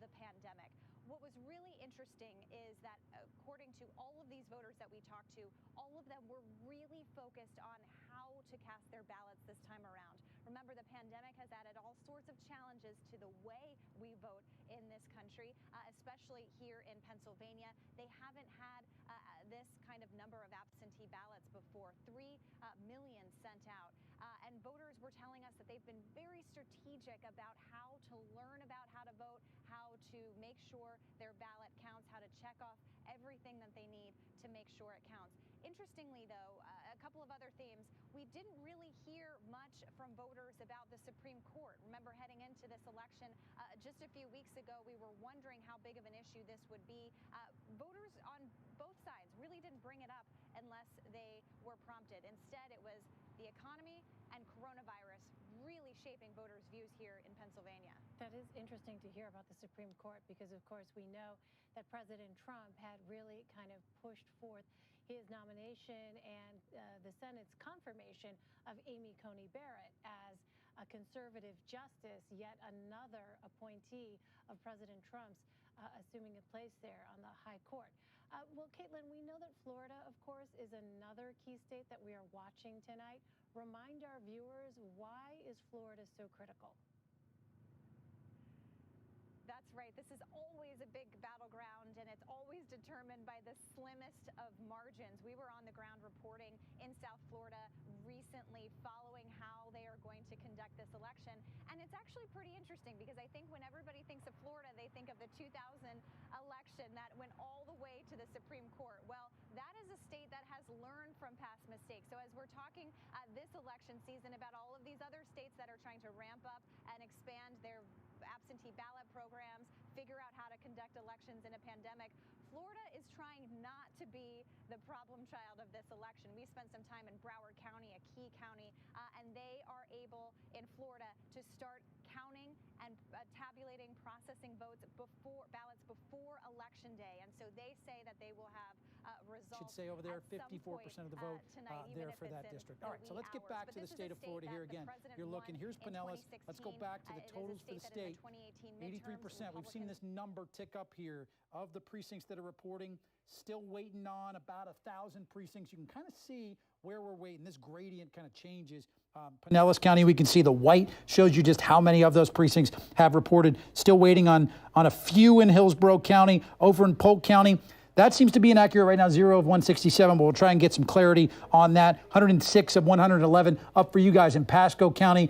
the pandemic. What was really interesting is that according to all of these voters that we talked to, all of them were really focused on how to cast their ballots this time around. Remember, the pandemic has added all sorts of challenges to the way we vote in this country, especially here in Pennsylvania. They haven't had this kind of number of absentee ballots before, 3 million sent out. And voters were telling us that they've been very strategic about how to learn about how to vote, how to make sure their ballot counts, how to check off everything that they need to make sure it counts. Interestingly, though, a couple of other themes. We didn't really hear much from voters about the Supreme Court. Remember, heading into this election just a few weeks ago, we were wondering how big of an issue this would be. Voters on both sides really didn't bring it up unless they were prompted. Instead, it was the economy and coronavirus really shaping voters' views here in Pennsylvania. That is interesting to hear about the Supreme Court because, of course, we know that President Trump had really kind of pushed forth his nomination and the Senate's confirmation of Amy Coney Barrett as a conservative justice, yet another appointee of President Trump's assuming a place there on the high court. Well, Caitlin, we know that Florida, of course, is another key state that we are watching tonight. Remind our viewers, why is Florida so critical? That's right. This is always a big battleground, and it's always determined by the slimmest of margins. We were on the ground reporting in South Florida recently following how they are going to conduct this election. And it's actually pretty interesting because I think when everybody thinks of Florida, they think of the 2000 election that went all the way to the Supreme Court. Well, that is a state that has learned from past mistakes. So as we're talking this election season about all of these other states that are trying to ramp up and expand their absentee ballot programs, figure out how to conduct elections in a pandemic, Florida is trying not to be the problem child of this election. We spent some time in Broward County, a key county, and they are able in Florida to start counting and tabulating, processing ballots before election day. And so they say that they will have results. Should say over there 54% of the vote tonight, there for that district. All right, so let's get back to the state of Florida here again. You're looking, here's Pinellas. Let's go back to the totals for the state. 83%. We've seen this number tick up here of the precincts that are reporting. Still waiting on about 1,000 precincts. You can kind of see where we're waiting. This gradient kind of changes. Pinellas County, we can see the white shows you just how many of those precincts have reported. Still waiting on a few in Hillsborough County, over in Polk County. That seems to be inaccurate right now, 0 of 167, but we'll try and get some clarity on that. 106 of 111 up for you guys in Pasco County.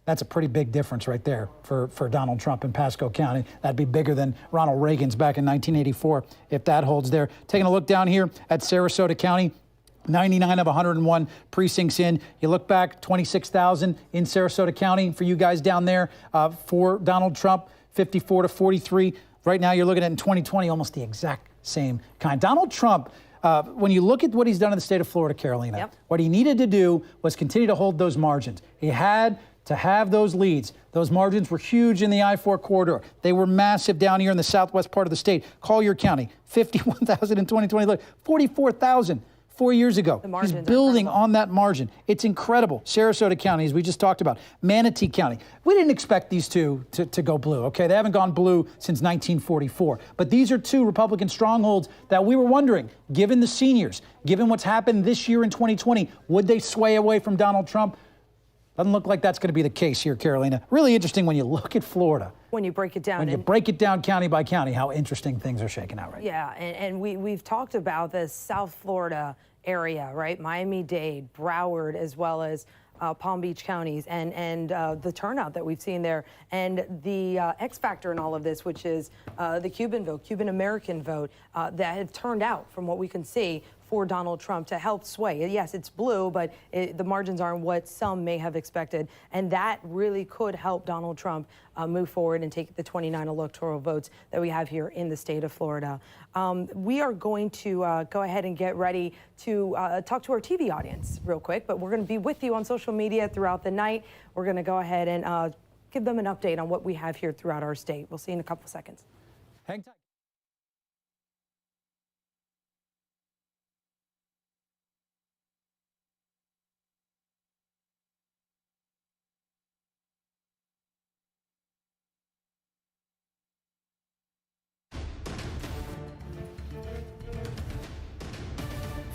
That's a pretty big difference right there for Donald Trump in Pasco County. That'd be bigger than Ronald Reagan's back in 1984, if that holds there. Taking a look down here at Sarasota County, 99 of 101 precincts in. You look back, 26,000 in Sarasota County for you guys down there for Donald Trump, 54 to 43. Right now, you're looking at in 2020, almost the exact same kind. Donald Trump, when you look at what he's done in the state of Florida, Carolina, what he needed to do was continue to hold those margins. He had to have those leads. Those margins were huge in the I-4 corridor. They were massive down here in the southwest part of the state. Collier County, 51,000 in 2020. Look, 44,000 4 years ago. He's building on that margin. It's incredible. Sarasota County, as we just talked about. Manatee County. We didn't expect these two to go blue, okay? They haven't gone blue since 1944. But these are two Republican strongholds that we were wondering, given the seniors, given what's happened this year in 2020, would they sway away from Donald Trump? Doesn't look like that's going to be the case here, Carolina. Really interesting when you look at Florida. When you break it down. When you break it down county by county, how interesting things are shaking out right now. Yeah, and we've talked about the South Florida area, right? Miami-Dade, Broward, as well as Palm Beach counties, and the turnout that we've seen there, and the X factor in all of this, which is the Cuban vote, Cuban-American vote, that have turned out, from what we can see, for Donald Trump to help sway. Yes, it's blue, but the margins aren't what some may have expected, and that really could help Donald Trump move forward and take the 29 electoral votes that we have here in the state of Florida. We are going to go ahead and get ready to talk to our TV audience real quick, but we're going to be with you on social media throughout the night. We're going to go ahead and give them an update on what we have here throughout our state. We'll see you in a couple seconds. Hang tight.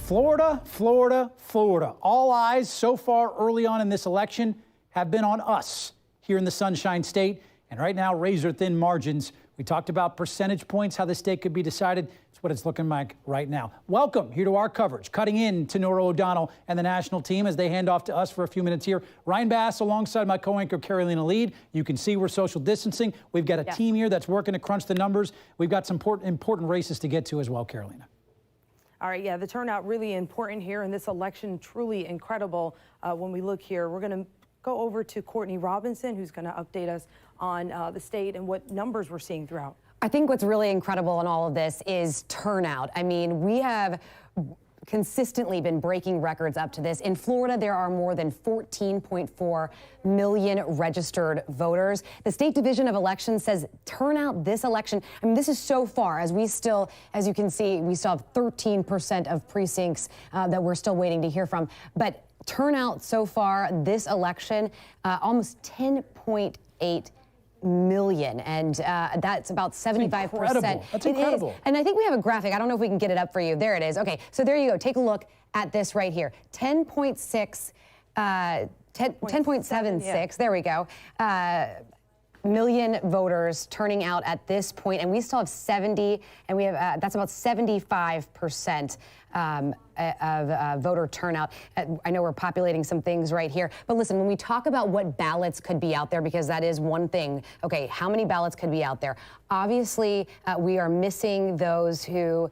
Florida, Florida, Florida. All eyes so far early on in this election have been on us here in the Sunshine State. And right now, razor-thin margins. We talked about percentage points, how the state could be decided. It's what it's looking like right now. Welcome here to our coverage. Cutting in to Norah O'Donnell and the national team as they hand off to us for a few minutes here. Ryan Bass alongside my co-anchor Carolina Lead. You can see we're social distancing. We've got a team here that's working to crunch the numbers. We've got some important races to get to as well, Carolina. All right, yeah, the turnout really important here in this election, truly incredible. When we look here, we're going to go over to Courtney Robinson, who's going to update us on the state and what numbers we're seeing throughout. I think what's really incredible in all of this is turnout. I mean, we have consistently been breaking records up to this. In Florida, there are more than 14.4 million registered voters. The State Division of Elections says turnout this election, I mean, this is so far, as you can see, we still have 13% of precincts that we're still waiting to hear from. But turnout so far this election, almost 10.8 million, and that's about 75%. That's incredible. It is. And I think we have a graphic. I don't know if we can get it up for you. There it is. Okay, so there you go. Take a look at this right here. 10.6, 10.76. Yeah. There we go. Million voters turning out at this point, and we still have 70, and we have that's about 75% of voter turnout. I know we're populating some things right here, but listen, when we talk about what ballots could be out there, because that is one thing. Okay, how many ballots could be out there? Obviously, we are missing those who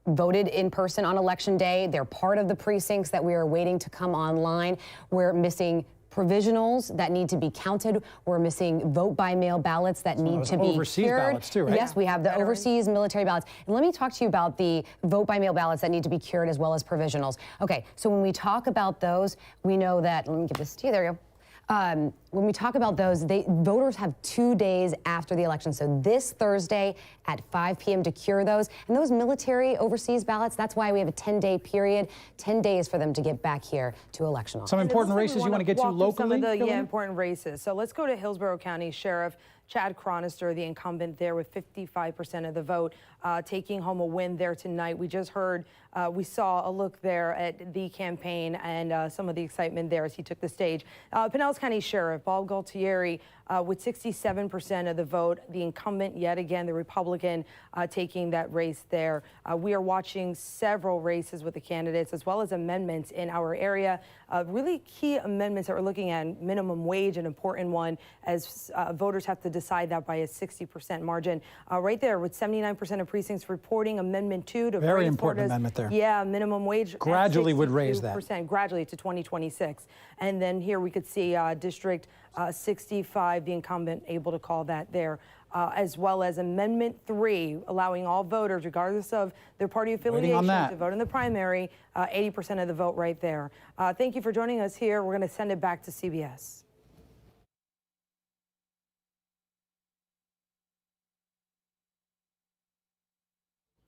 voted in person on Election Day. They're part of the precincts that we are waiting to come online. We're missing provisionals that need to be counted. We're missing vote-by-mail ballots that need to be overseas cured. Ballots too, right? Yes, we have the overseas military ballots. And let me talk to you about the vote-by-mail ballots that need to be cured as well as provisionals. Okay, so when we talk about those, we know that, let me give this to you, there you go. When we talk about those, voters have 2 days after the election. So this Thursday at 5 p.m. to cure those. And those military overseas ballots, that's why we have a 10-day period, 10 days for them to get back here to election office. Some important races you want to get to locally? Some of the important races. So let's go to Hillsborough County Sheriff Chad Chronister, the incumbent there with 55% of the vote, taking home a win there tonight. We just heard, we saw a look there at the campaign and some of the excitement there as he took the stage. Pinellas County Sheriff Bob Gualtieri with 67% of the vote, the incumbent yet again, the Republican, taking that race there. We are watching several races with the candidates as well as amendments in our area. Really key amendments that we're looking at, minimum wage, an important one, as voters have to decide that by a 60% margin. Right there with 79% of precincts reporting Amendment 2 to very important amendment there. Yeah, minimum wage gradually would raise that gradually to 2026. And then here we could see District 65, the incumbent able to call that there. As well as Amendment 3, allowing all voters, regardless of their party affiliation, to vote in the primary, 80% of the vote right there. Thank you for joining us here. We're going to send it back to CBS.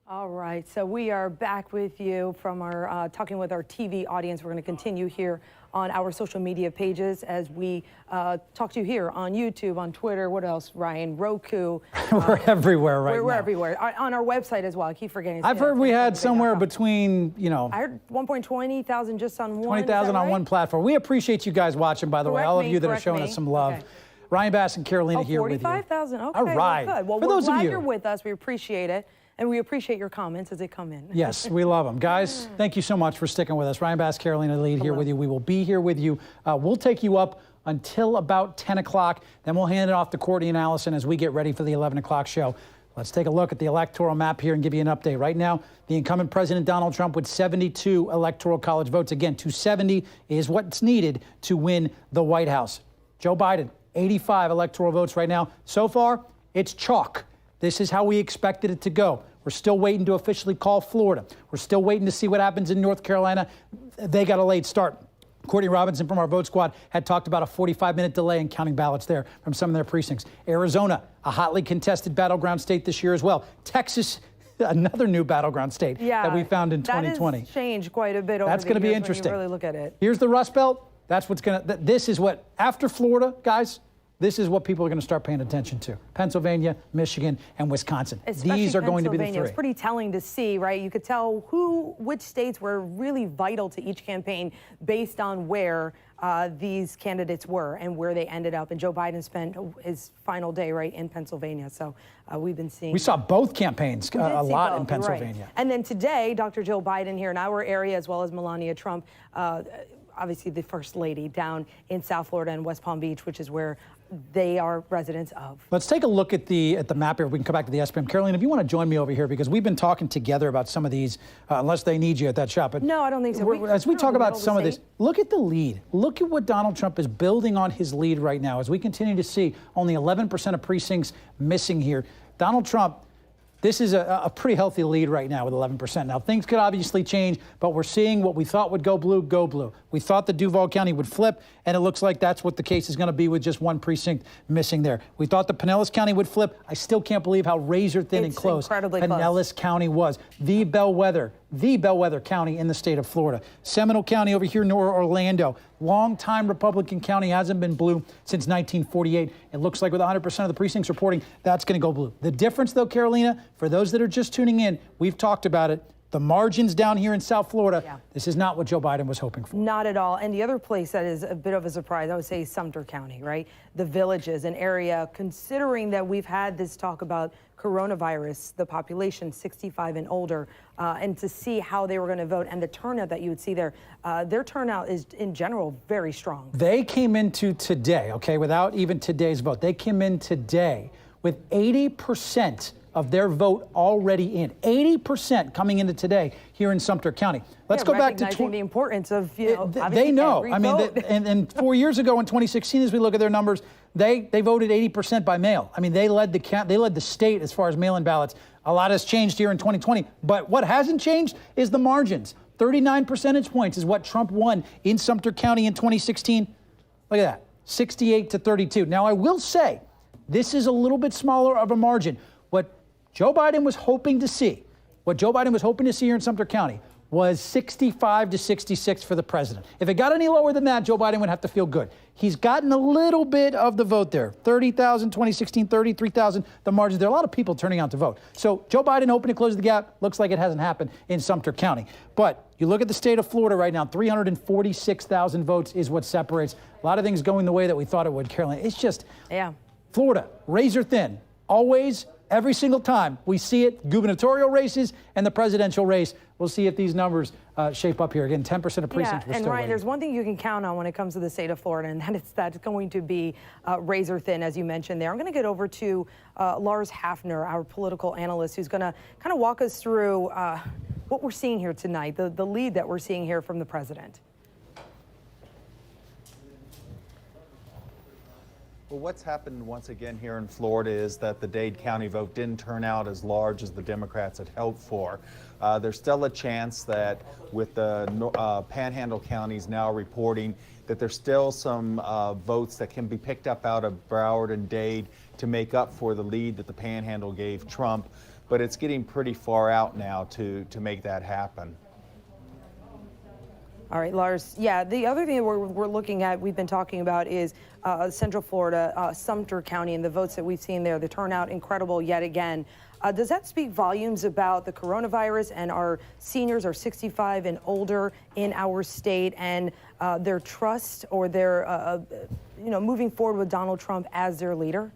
All right, so we are back with you from our talking with our TV audience. We're going to continue here on our social media pages as we talk to you here on YouTube, on Twitter. What else, Ryan? Roku. We're everywhere right now. We're everywhere. On our website as well. I keep forgetting. I've heard we had somewhere between, I heard 1.20,000 just on one. 20,000 on one platform. We appreciate you guys watching, by the way. All of you that are showing us some love. Okay. Ryan Bass and Carolina here with you. 45,000. Okay. All right. Well, good. Well, we're glad you're with us. We appreciate it. And we appreciate your comments as they come in. Yes, we love them. Guys, thank you so much for sticking with us. Ryan Bass, Carolina Lead here with you. We will be here with you. We'll take you up until about 10 o'clock. Then we'll hand it off to Courtney and Allison as we get ready for the 11 o'clock show. Let's take a look at the electoral map here and give you an update. Right now, the incumbent President Donald Trump with 72 electoral college votes. Again, 270 is what's needed to win the White House. Joe Biden, 85 electoral votes right now. So far, it's chalk. This is how we expected it to go. We're still waiting to officially call Florida. We're still waiting to see what happens in North Carolina. They got a late start. Courtney Robinson from our Vote Squad had talked about a 45-minute delay in counting ballots there from some of their precincts. Arizona, a hotly contested battleground state this year as well. Texas, another new battleground state that we found in 2020. That has changed quite a bit over the years. That's going to be interesting. When you really look at it. Here's the Rust Belt. That's what's going to, this is what, after Florida, guys, this is what people are going to start paying attention to. Pennsylvania, Michigan, and Wisconsin. Especially These are going to be the three. It's pretty telling to see, right? You could tell which states were really vital to each campaign based on where these candidates were and where they ended up. And Joe Biden spent his final day right in Pennsylvania. So we've been seeing. We saw both campaigns a lot both, in Pennsylvania. Right. And then today, Dr. Joe Biden here in our area, as well as Melania Trump, obviously the First Lady, down in South Florida and West Palm Beach, which is where they are residents of. Let's take a look at the map here. We can come back to the SPM. Caroline, if you want to join me over here, because we've been talking together about some of these, unless they need you at that shop. But no, I don't think so. As we talk about some of this, look at the lead. Look at what Donald Trump is building on his lead right now. As we continue to see only 11% of precincts missing here. Donald Trump, this is a pretty healthy lead right now with 11%. Now, things could obviously change, but we're seeing what we thought would go blue, go blue. We thought the Duval County would flip, and it looks like that's what the case is going to be with just one precinct missing there. We thought the Pinellas County would flip. I still can't believe how razor thin and close Pinellas County was. The bellwether county in the state of Florida. Seminole County over here near Orlando. Long-time Republican county, hasn't been blue since 1948. It looks like with 100% of the precincts reporting, that's going to go blue. The difference, though, Carolina, for those that are just tuning in, we've talked about it. The margins down here in South Florida, This is not what Joe Biden was hoping for. Not at all. And the other place that is a bit of a surprise, I would say Sumter County, right? The Villages, an area, considering that we've had this talk about coronavirus, the population 65 and older, and to see how they were going to vote and the turnout that you would see there, their turnout is in general very strong. They came into today, okay, without even today's vote, they came in today with 80% of their vote already in. 80% coming into today here in Sumter County. Let's go back to the importance of, they know. I mean, and 4 years ago in 2016, as we look at their numbers, they voted 80% by mail. I mean, they led the state as far as mail-in ballots. A lot has changed here in 2020, but what hasn't changed is the margins. 39 percentage points is what Trump won in Sumter County in 2016. Look at that, 68 to 32. Now, I will say, this is a little bit smaller of a margin. What Joe Biden was hoping to see here in Sumter County was 65 to 66 for the president. If it got any lower than that, Joe Biden would have to feel good. He's gotten a little bit of the vote there. 30,000, 2016, 33,000, the margins. There are a lot of people turning out to vote. So Joe Biden hoping to close the gap. Looks like it hasn't happened in Sumter County. But you look at the state of Florida right now, 346,000 votes is what separates. A lot of things going the way that we thought it would, Caroline. It's just, Florida, razor thin, always. Every single time we see it, gubernatorial races and the presidential race. We'll see if these numbers shape up here. Again, 10% of precincts. And Ryan, there's one thing you can count on when it comes to the state of Florida, and that's going to be razor thin, as you mentioned there. I'm going to get over to Lars Hafner, our political analyst, who's going to kind of walk us through what we're seeing here tonight, the lead that we're seeing here from the president. Well, what's happened once again here in Florida is that the Dade County vote didn't turn out as large as the Democrats had hoped for. There's still a chance that with the Panhandle counties now reporting that there's still some votes that can be picked up out of Broward and Dade to make up for the lead that the Panhandle gave Trump. But it's getting pretty far out now to make that happen. All right, Lars. Yeah, the other thing we're looking at, we've been talking about, is Central Florida, Sumter County, and the votes that we've seen there. The turnout, incredible yet again. Does that speak volumes about the coronavirus and our seniors are 65 and older in our state and their trust or their, moving forward with Donald Trump as their leader?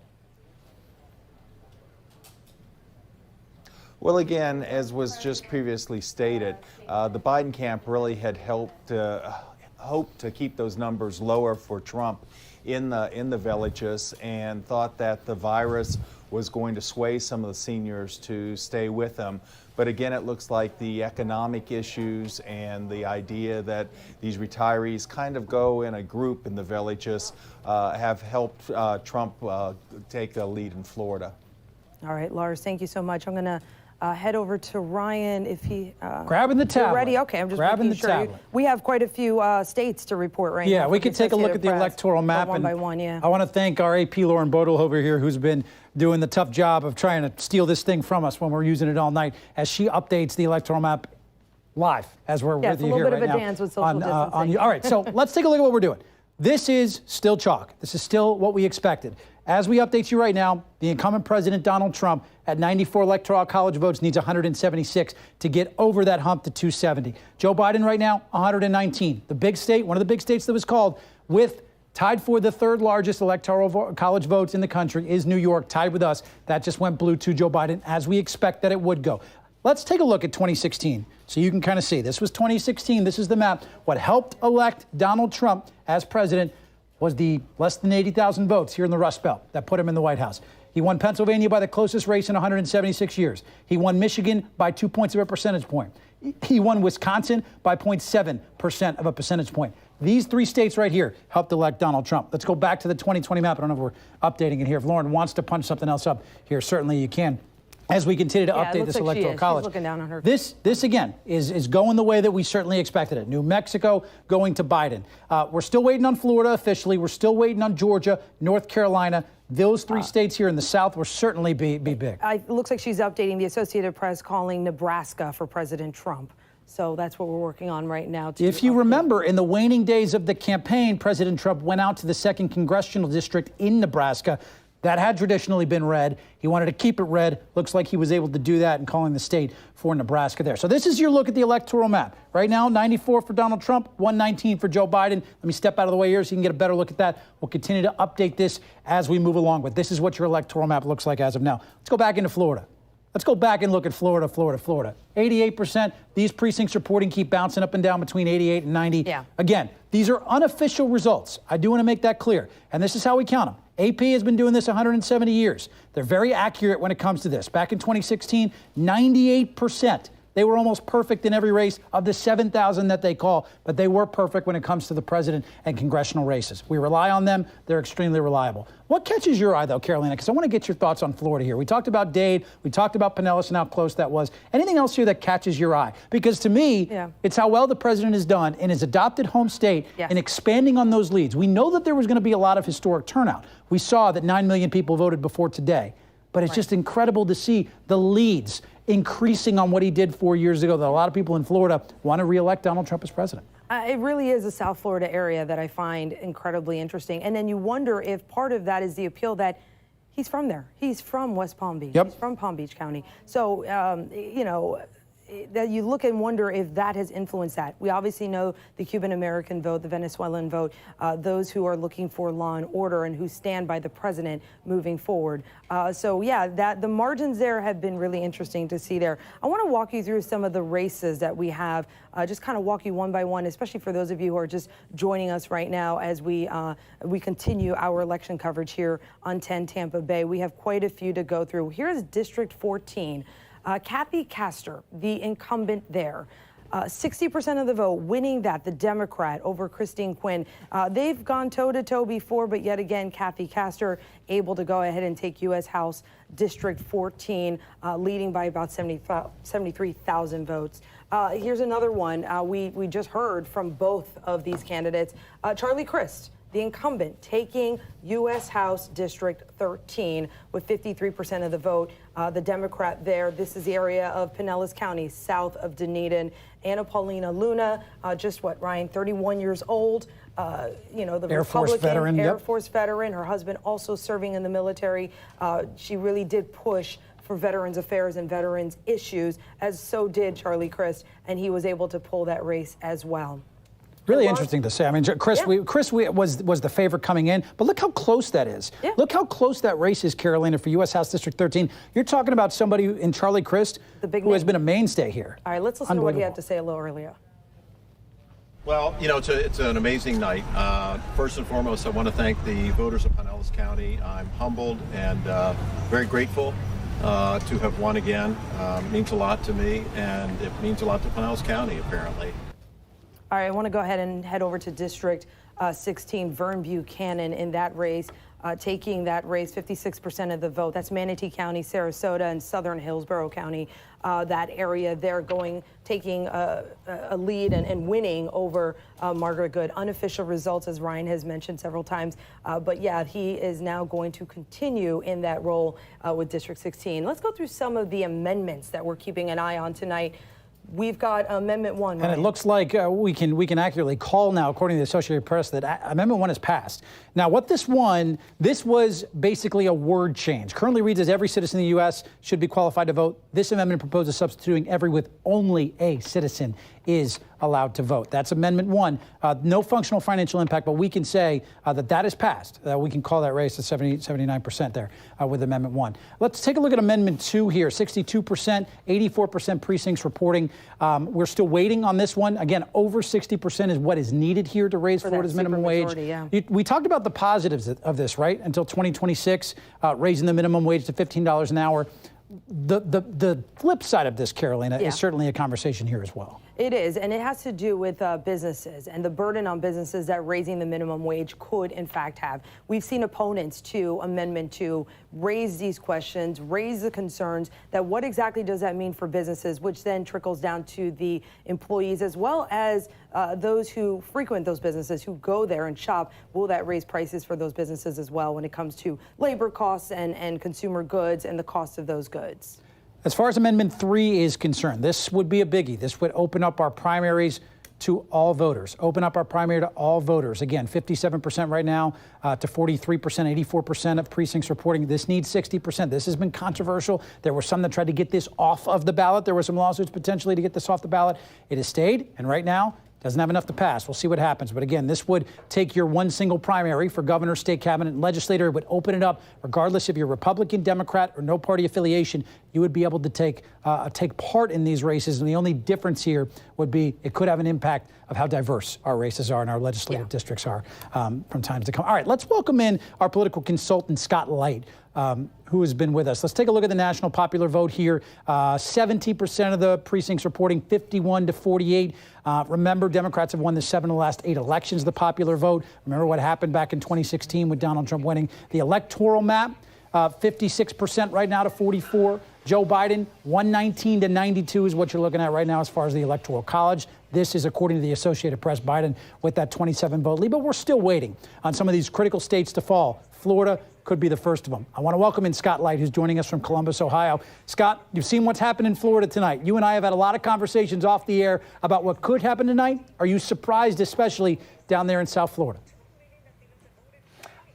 Well, again, as was just previously stated, the Biden camp really had hoped to keep those numbers lower for Trump in the villages and thought that the virus was going to sway some of the seniors to stay with them. But again, it looks like the economic issues and the idea that these retirees kind of go in a group in the villages have helped Trump take a lead in Florida. All right, Lars, thank you so much. I'm going to head over to Ryan if he grabbing the tablet. Ready? Okay, I'm just grabbing making sure. We have quite a few states to report right now. Yeah, we could take a look at the electoral map. One by one, yeah. I want to thank our AP Lauren Bodel over here, who's been doing the tough job of trying to steal this thing from us when we're using it all night, as she updates the electoral map live as we're with you here right now. Yeah, it's a little bit of a dance with social distancing. All right, so let's take a look at what we're doing. This is still chalk. This is still what we expected. As we update you right now, the incumbent president, Donald Trump, at 94 electoral college votes, needs 176 to get over that hump to 270. Joe Biden right now, 119. The big state, one of the big states that was called, with tied for the third largest electoral college votes in the country, is New York, tied with us. That just went blue to Joe Biden, as we expect that it would go. Let's take a look at 2016 so you can kind of see. This was 2016. This is the map. What helped elect Donald Trump as president was the less than 80,000 votes here in the Rust Belt that put him in the White House. He won Pennsylvania by the closest race in 176 years. He won Michigan by 2 points of a percentage point. He won Wisconsin by 0.7% of a percentage point. These three states right here helped elect Donald Trump. Let's go back to the 2020 map. I don't know if we're updating it here. If Lauren wants to punch something else up here, certainly you can. As we continue to update this electoral college. She's looking down on her. This again is going the way that we certainly expected it. New Mexico going to Biden. We're still waiting on Florida officially. We're still waiting on Georgia, North Carolina. Those three states here in the South will certainly be big. It looks like she's updating the Associated Press, calling Nebraska for President Trump. So that's what we're working on right now. If you remember, in the waning days of the campaign, President Trump went out to the 2nd congressional district in Nebraska. That had traditionally been red. He wanted to keep it red. Looks like he was able to do that in calling the state for Nebraska there. So this is your look at the electoral map. Right now, 94 for Donald Trump, 119 for Joe Biden. Let me step out of the way here so you can get a better look at that. We'll continue to update this as we move along. But this is what your electoral map looks like as of now. Let's go back into Florida. Let's go back and look at Florida. 88%. These precincts reporting keep bouncing up and down between 88 and 90. Yeah. Again, these are unofficial results. I do want to make that clear. And this is how we count them. AP has been doing this 170 years. They're very accurate when it comes to this. Back in 2016, 98%. They were almost perfect in every race of the 7,000 that they call, but they were perfect when it comes to the president and congressional races. We rely on them. They're extremely reliable. What catches your eye, though, Carolina? Because I want to get your thoughts on Florida here. We talked about Dade. We talked about Pinellas and how close that was. Anything else here that catches your eye? Because to me, it's how well the president has done in his adopted home state in expanding on those leads. We know that there was going to be a lot of historic turnout. We saw that 9 million people voted before today. But it's just incredible to see the leads increasing on what he did 4 years ago, that a lot of people in Florida want to reelect Donald Trump as president. It really is a South Florida area that I find incredibly interesting. And then you wonder if part of that is the appeal that he's from there. He's from West Palm Beach. He's from Palm Beach County. So, you know, that you look and wonder if that has influenced that. We obviously know the Cuban-American vote, the Venezuelan vote, those who are looking for law and order and who stand by the president moving forward. So yeah, the margins there have been really interesting to see there. I want to walk you through some of the races that we have, just kind of walk you one by one, especially for those of you who are just joining us right now as we continue our election coverage here on 10 Tampa Bay. We have quite a few to go through. Here's District 14. Kathy Castor, the incumbent there, 60% of the vote, winning that, the Democrat over Christine Quinn. They've gone toe-to-toe before, but yet again, Kathy Castor able to go ahead and take U.S. House District 14, leading by about 73,000 votes. Here's another one. We just heard from both of these candidates. Charlie Crist, the incumbent, taking U.S. House District 13 with 53% of the vote. The Democrat there, this is the area of Pinellas County, south of Dunedin. Anna Paulina Luna, just what, Ryan, 31 years old. You know, the Air Force veteran. Air Force veteran. Her husband also serving in the military. She really did push for Veterans Affairs and veterans issues, as so did Charlie Crist, and he was able to pull that race as well. Really interesting to say. I mean, Chris was the favorite coming in, but look how close that is. Yeah. Look how close that race is, Carolina, for U.S. House District 13. You're talking about somebody in Charlie Crist who has been a mainstay here. All right, let's listen to what he had to say a little earlier. Well, you know, it's an amazing night. First and foremost, I want to thank the voters of Pinellas County. I'm humbled and very grateful to have won again. It means a lot to me, and it means a lot to Pinellas County, apparently. All right, I want to go ahead and head over to District 16, Vern Buchanan in that race, taking that race, 56% of the vote. That's Manatee County, Sarasota, and Southern Hillsborough County. That area, they're taking a lead and winning over Margaret Good. Unofficial results, as Ryan has mentioned several times. But yeah, he is now going to continue in that role with District 16. Let's go through some of the amendments that we're keeping an eye on tonight. we've got Amendment 1. And it looks like we can accurately call now, according to the Associated Press, that Amendment 1 has passed. Now, what this was basically a word change. Currently reads as every citizen in the U.S. should be qualified to vote. This amendment proposes substituting every with only a citizen is allowed to vote. That's Amendment 1. No functional financial impact, but we can say that is passed. We can call that race to 79% there with Amendment 1. Let's take a look at Amendment 2 here. 62%, 84% precincts reporting. We're still waiting on this one. Again, over 60% is what is needed here to raise Florida's minimum wage. Yeah. We talked about the positives of this, right? Until 2026, raising the minimum wage to $15 an hour. The flip side of this, Carolina, is certainly a conversation here as well. It is, and it has to do with businesses and the burden on businesses that raising the minimum wage could, in fact, have. We've seen opponents to Amendment 2 raise these questions, raise the concerns that what exactly does that mean for businesses, which then trickles down to the employees as well as those who frequent those businesses, who go there and shop. Will that raise prices for those businesses as well when it comes to labor costs and consumer goods and the cost of those goods? As far as Amendment 3 is concerned, this would be a biggie. This would open up our primaries to all voters. Open up our primary to all voters. Again, 57% right now to 43%, 84% of precincts reporting. This needs 60%. This has been controversial. There were some that tried to get this off of the ballot. There were some lawsuits potentially to get this off the ballot. It has stayed, and right now, doesn't have enough to pass. We'll see what happens. But again, this would take your one single primary for governor, state cabinet, and legislator. It would open it up, regardless if you're Republican, Democrat, or no party affiliation. You would be able to take part in these races. And the only difference here would be it could have an impact of how diverse our races are and our legislative districts are from times to come. All right, let's welcome in our political consultant, Scott Light, who has been with us. Let's take a look at the national popular vote here. 70% of the precincts reporting 51 to 48. Remember, Democrats have won the 7 of the last 8 elections, the popular vote. Remember what happened back in 2016 with Donald Trump winning the electoral map. 56% right now to 44. Joe Biden, 119 to 92 is what you're looking at right now as far as the Electoral College. This is according to the Associated Press, Biden with that 27 vote lead. But we're still waiting on some of these critical states to fall. Florida could be the first of them. I want to welcome in Scott Light, who's joining us from Columbus, Ohio. Scott, you've seen what's happened in Florida tonight. You and I have had a lot of conversations off the air about what could happen tonight. Are you surprised, especially down there in South Florida?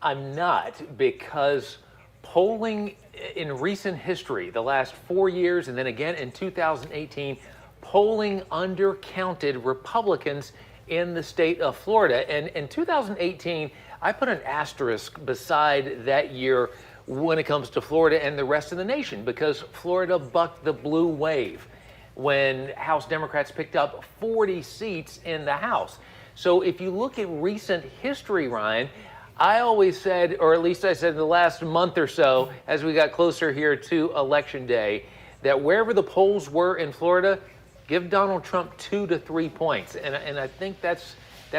I'm not, because polling in recent history, the last 4 years and then again in 2018, polling undercounted Republicans in the state of Florida. And in 2018, I put an asterisk beside that year when it comes to Florida and the rest of the nation, because Florida bucked the blue wave when House Democrats picked up 40 seats in the House. So if you look at recent history, Ryan, I always said, or at least I said in the last month or so, as we got closer here to Election Day, that wherever the polls were in Florida, give Donald Trump 2 to 3 points. And I think that's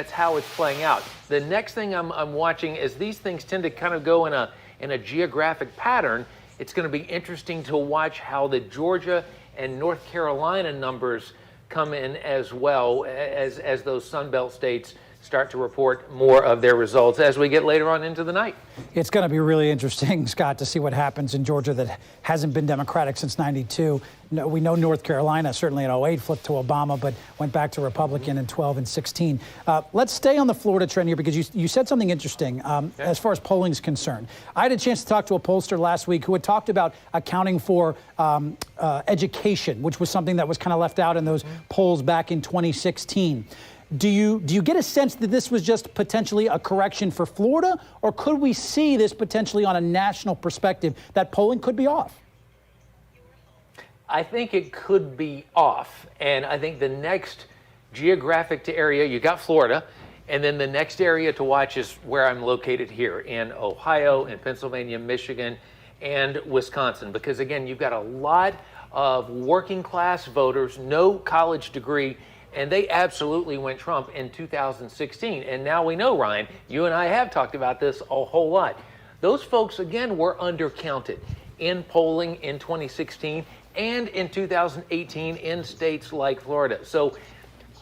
how it's playing out. The next thing I'm watching is these things tend to kind of go in a geographic pattern. It's going to be interesting to watch how the Georgia and North Carolina numbers come in as well as those Sun Belt states start to report more of their results as we get later on into the night. It's going to be really interesting, Scott, to see what happens in Georgia that hasn't been Democratic since '92. We know North Carolina, certainly in 08, flipped to Obama, but went back to Republican in 12 and 16. Let's stay on the Florida trend here, because you said something interesting as far as polling is concerned. I had a chance to talk to a pollster last week who had talked about accounting for education, which was something that was kind of left out in those polls back in 2016. Do you get a sense that this was just potentially a correction for Florida, or could we see this potentially on a national perspective, that polling could be off? I think it could be off. And I think the next geographic area, you got Florida, and then the next area to watch is where I'm located here in Ohio, in Pennsylvania, Michigan, and Wisconsin. Because again, you've got a lot of working class voters, no college degree, and they absolutely went Trump in 2016. And now we know, Ryan, you and I have talked about this a whole lot. Those folks, again, were undercounted in polling in 2016 and in 2018 in states like Florida. So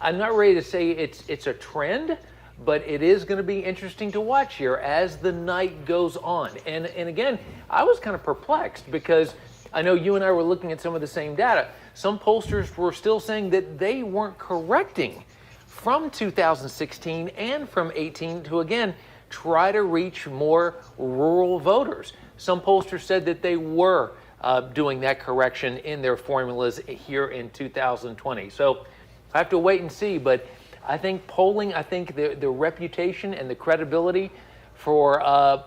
I'm not ready to say it's a trend, but it is going to be interesting to watch here as the night goes on. And again, I was kind of perplexed because I know you and I were looking at some of the same data. Some pollsters were still saying that they weren't correcting from 2016 and from 18 to, again, try to reach more rural voters. Some pollsters said that they were doing that correction in their formulas here in 2020. So I have to wait and see, but I think polling, I think the reputation and the credibility for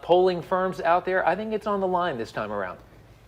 polling firms out there, I think it's on the line this time around.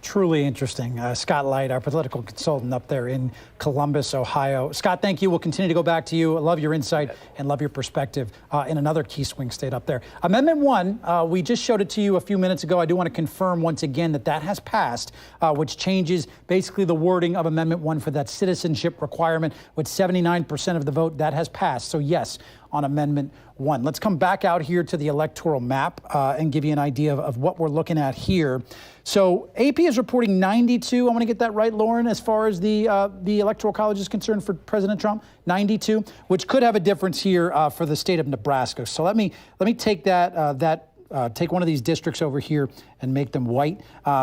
Truly interesting. Scott Light, our political consultant up there in Columbus, Ohio. Scott, thank you. We'll continue to go back to you. I love your insight and love your perspective in another key swing state up there. Amendment 1, we just showed it to you a few minutes ago. I do want to confirm once again that that has passed, which changes basically the wording of Amendment 1 for that citizenship requirement with 79% of the vote. That has passed. So yes, on Amendment 1. Let's come back out here to the electoral map and give you an idea of what we're looking at here. So AP is reporting 92. I want to get that right, Lauren, as far as the Electoral College is concerned for President Trump, 92, which could have a difference here for the state of Nebraska. So let me take take one of these districts over here and make them white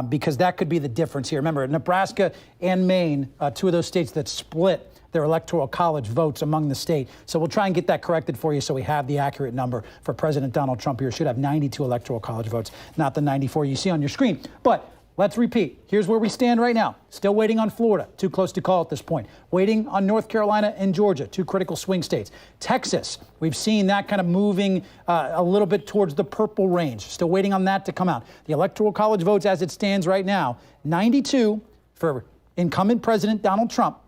because that could be the difference here. Remember, Nebraska and Maine, two of those states that split their electoral college votes among the state. So we'll try and get that corrected for you so we have the accurate number for President Donald Trump here. Should have 92 electoral college votes, not the 94 you see on your screen. But let's repeat. Here's where we stand right now. Still waiting on Florida, too close to call at this point. Waiting on North Carolina and Georgia, two critical swing states. Texas, we've seen that kind of moving a little bit towards the purple range. Still waiting on that to come out. The electoral college votes as it stands right now, 92 for incumbent President Donald Trump.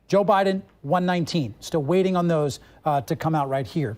Joe Biden, 119. Still waiting on those to come out right here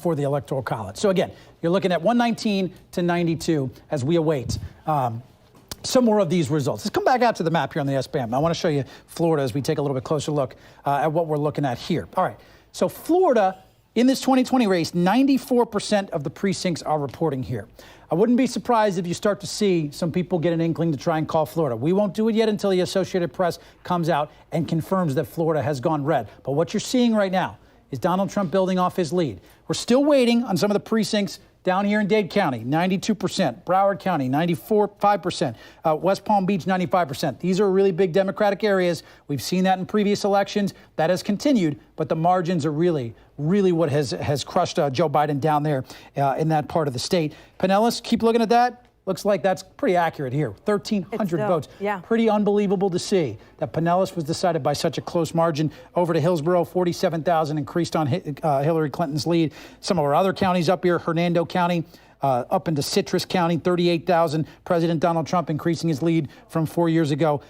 for the Electoral College. So again, you're looking at 119 to 92 as we await some more of these results. Let's come back out to the map here on the SBAM. I want to show you Florida as we take a little bit closer look at what we're looking at here. All right, so Florida, in this 2020 race, 94% of the precincts are reporting here. I wouldn't be surprised if you start to see some people get an inkling to try and call Florida. We won't do it yet until the Associated Press comes out and confirms that Florida has gone red. But what you're seeing right now is Donald Trump building off his lead. We're still waiting on some of the precincts down here in Dade County, 92%. Broward County, 5%. West Palm Beach, 95%. These are really big Democratic areas. We've seen that in previous elections. That has continued, but the margins are really what has crushed Joe Biden down there in that part of the state. Pinellas, keep looking at that. Looks like that's pretty accurate here. 1,300 votes. Yeah. Pretty unbelievable to see that Pinellas was decided by such a close margin. Over to Hillsborough, 47,000 increased on Hillary Clinton's lead. Some of our other counties up here, Hernando County, up into Citrus County, 38,000. President Donald Trump increasing his lead from 4 years ago.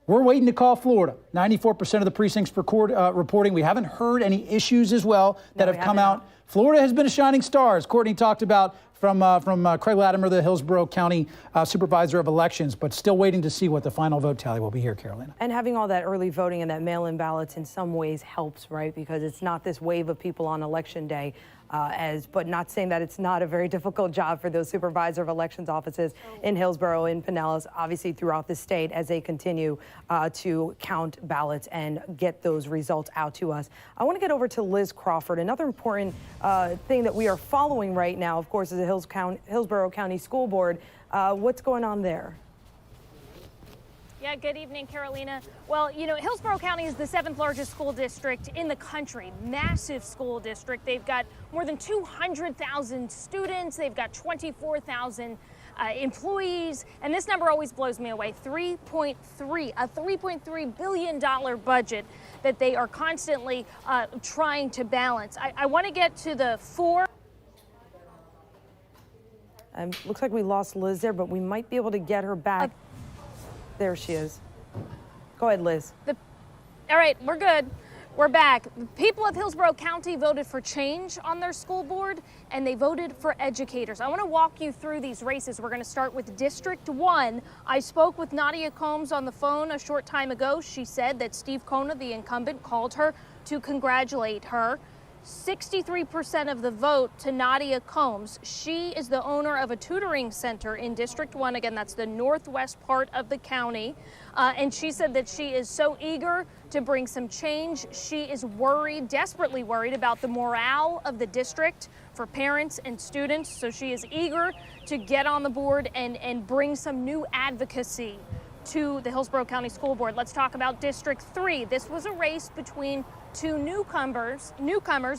We're waiting to call Florida. 94% of the precincts reporting. We haven't heard any issues as well that have come out. Florida has been a shining star, as Courtney talked about, from Craig Latimer, the Hillsborough County Supervisor of Elections, but still waiting to see what the final vote tally will be here, Carolina. And having all that early voting and that mail-in ballots in some ways helps, right? Because it's not this wave of people on Election Day, but not saying that it's not a very difficult job for those Supervisor of Elections offices in Hillsborough, in Pinellas, obviously throughout the state as they continue to count ballots and get those results out to us. I want to get over to Liz Crawford. Another important thing that we are following right now, of course, is the Hillsborough County School Board. What's going on there? Yeah, good evening, Carolina. Well, you know, Hillsborough County is the 7th largest school district in the country. Massive school district. They've got more than 200,000 students. They've got 24,000 employees. And this number always blows me away. A $3.3 billion budget that they are constantly trying to balance. I want to get to the looks like we lost Liz there, but we might be able to get her back. There she is. Go ahead, Liz. All right, we're good. We're back. The people of Hillsborough County voted for change on their school board, and they voted for educators. I want to walk you through these races. We're going to start with District 1. I spoke with Nadia Combs on the phone a short time ago. She said that Steve Kona, the incumbent, called her to congratulate her. 63% of the vote to Nadia Combs. She is the owner of a tutoring center in District 1. Again, that's the northwest part of the county. And she said that she is so eager to bring some change. She is worried, desperately worried about the morale of the district for parents and students. So she is eager to get on the board and bring some new advocacy to the Hillsborough County School Board. Let's talk about District 3. This was a race between two newcomers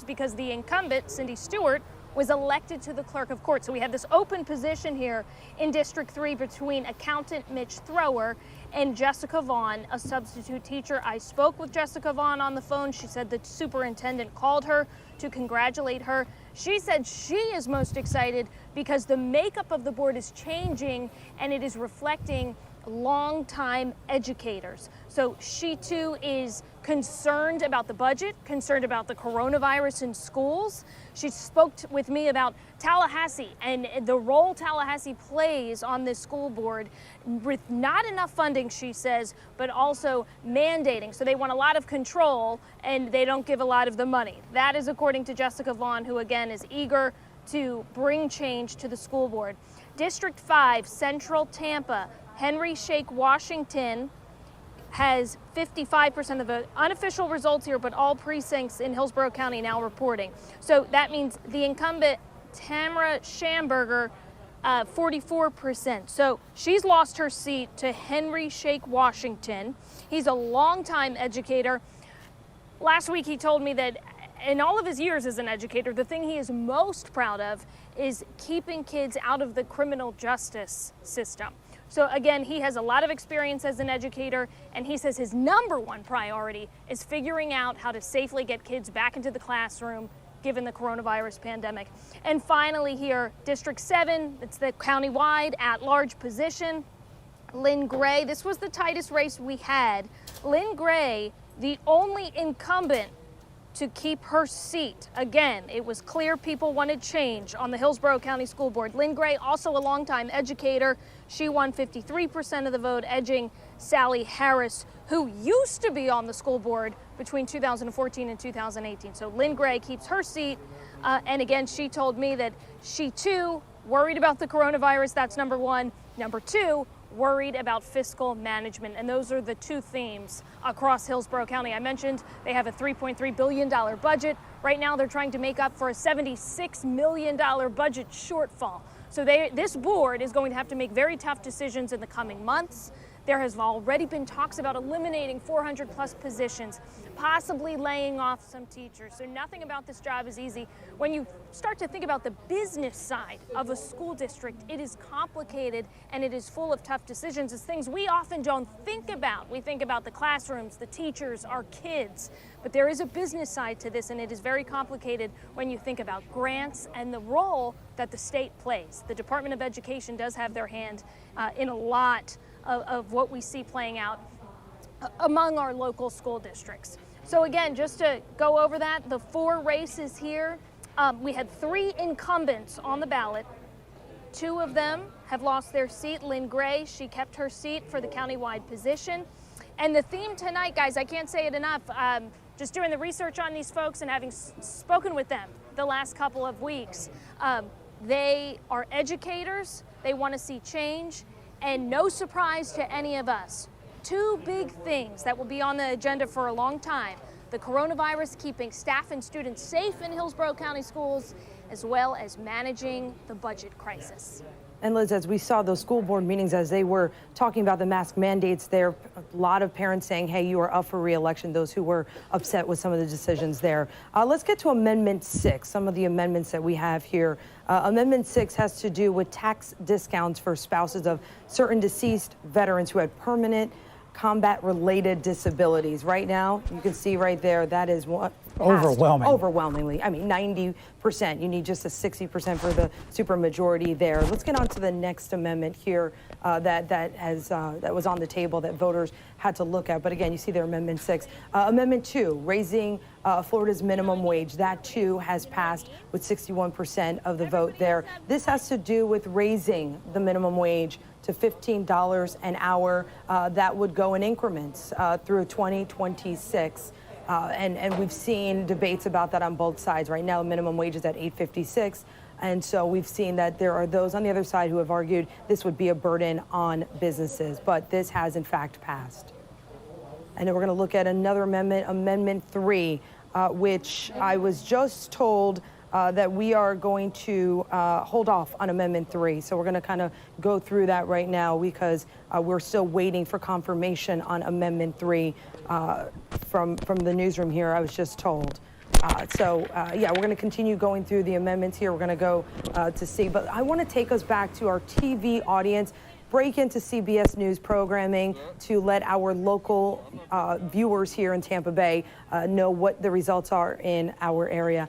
because the incumbent, Cindy Stewart, was elected to the clerk of court. So we have this open position here in District 3 between accountant Mitch Thrower and Jessica Vaughn, a substitute teacher. I spoke with Jessica Vaughn on the phone. She said the superintendent called her to congratulate her. She said she is most excited because the makeup of the board is changing and it is reflecting longtime educators. So she too is concerned about the budget, concerned about the coronavirus in schools. She spoke with me about Tallahassee and the role Tallahassee plays on this school board with not enough funding, she says, but also mandating. So they want a lot of control and they don't give a lot of the money. That is according to Jessica Vaughn, who again is eager to bring change to the school board. District 5, Central Tampa, Henry Shake Washington has 55% of the unofficial results here, but all precincts in Hillsborough County now reporting. So that means the incumbent, Tamara Schamberger, 44%. So she's lost her seat to Henry Shake Washington. He's a longtime educator. Last week he told me that in all of his years as an educator, the thing he is most proud of is keeping kids out of the criminal justice system. So again, he has a lot of experience as an educator, and he says his number one priority is figuring out how to safely get kids back into the classroom given the coronavirus pandemic. And finally here, District 7, it's the countywide at-large position. Lynn Gray, this was the tightest race we had. Lynn Gray, the only incumbent to keep her seat. Again, it was clear people wanted change on the Hillsborough County School Board. Lynn Gray, also a longtime educator. She won 53% of the vote, edging Sally Harris, who used to be on the school board between 2014 and 2018. So Lynn Gray keeps her seat. And again, she told me that she too worried about the coronavirus. That's number one. Number two, worried about fiscal management. And those are the two themes across Hillsborough County. I mentioned they have a $3.3 billion budget. Right now, they're trying to make up for a $76 million budget shortfall. So this board is going to have to make very tough decisions in the coming months. There has already been talks about eliminating 400 plus positions, possibly laying off some teachers. So nothing about this job is easy. When you start to think about the business side of a school district, it is complicated and it is full of tough decisions. It's things we often don't think about. We think about the classrooms, the teachers, our kids, but there is a business side to this, and it is very complicated when you think about grants and the role that the state plays. The Department of Education does have their hand in a lot of what we see playing out among our local school districts. So again, just to go over that, the four races here, we had 3 incumbents on the ballot. 2 of them have lost their seat. Lynn Gray, she kept her seat for the countywide position. And the theme tonight, guys, I can't say it enough, just doing the research on these folks and having spoken with them the last couple of weeks, they are educators, they want to see change. And no surprise to any of us, 2 big things that will be on the agenda for a long time: the coronavirus, keeping staff and students safe in Hillsborough County schools, as well as managing the budget crisis. And Liz, as we saw those school board meetings, as they were talking about the mask mandates there, a lot of parents saying, hey, you are up for re-election, those who were upset with some of the decisions there. Let's get to Amendment 6, some of the amendments that we have here. Amendment 6 has to do with tax discounts for spouses of certain deceased veterans who had permanent combat-related disabilities. Right now, you can see right there, that is what overwhelmingly. I mean, 90%. You need just a 60% for the supermajority there. Let's get on to the next amendment here that was on the table that voters had to look at. But again, you see there, Amendment 6. Amendment 2, raising Florida's minimum wage. That too has passed with 61% of the vote there. This has to do with raising the minimum wage to $15 an hour. That would go in increments through 2026. And we've seen debates about that on both sides. Right now, the minimum wage is at $8.56. And so we've seen that there are those on the other side who have argued this would be a burden on businesses. But this has, in fact, passed. And then we're going to look at another amendment, Amendment 3, which I was just told that we are going to hold off on Amendment 3. So we're going to kind of go through that right now because we're still waiting for confirmation on Amendment 3 from the newsroom here, I was just told. Yeah, we're going to continue going through the amendments here. We're going to go to see. But I want to take us back to our TV audience, break into CBS News programming to let our local viewers here in Tampa Bay know what the results are in our area.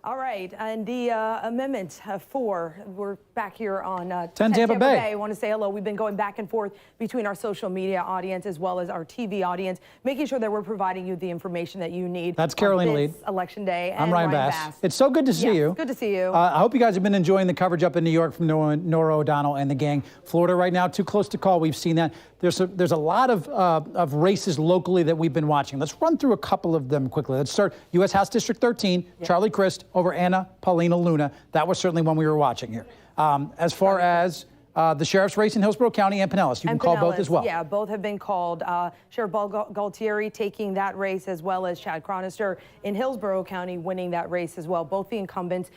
All right, and the amendment 4, we're back here on 10 Tampa Bay. I want to say hello. We've been going back and forth between our social media audience as well as our TV audience, making sure that we're providing you the information that you need. That's Carolina Lead. Election Day. And I'm Ryan Bass. It's so good to see you. Good to see you. I hope you guys have been enjoying the coverage up in New York from Norah O'Donnell and the gang. Florida right now, too close to call. We've seen that. There's a lot of races locally that we've been watching. Let's run through a couple of them quickly. Let's start U.S. House District 13, Charlie Crist over Anna Paulina Luna. That was certainly one we were watching here. As far as the sheriff's race in Hillsborough County and Pinellas, you can call both as well. Yeah, both have been called. Sheriff Paul Galtieri taking that race, as well as Chad Chronister in Hillsborough County winning that race as well. Both the incumbents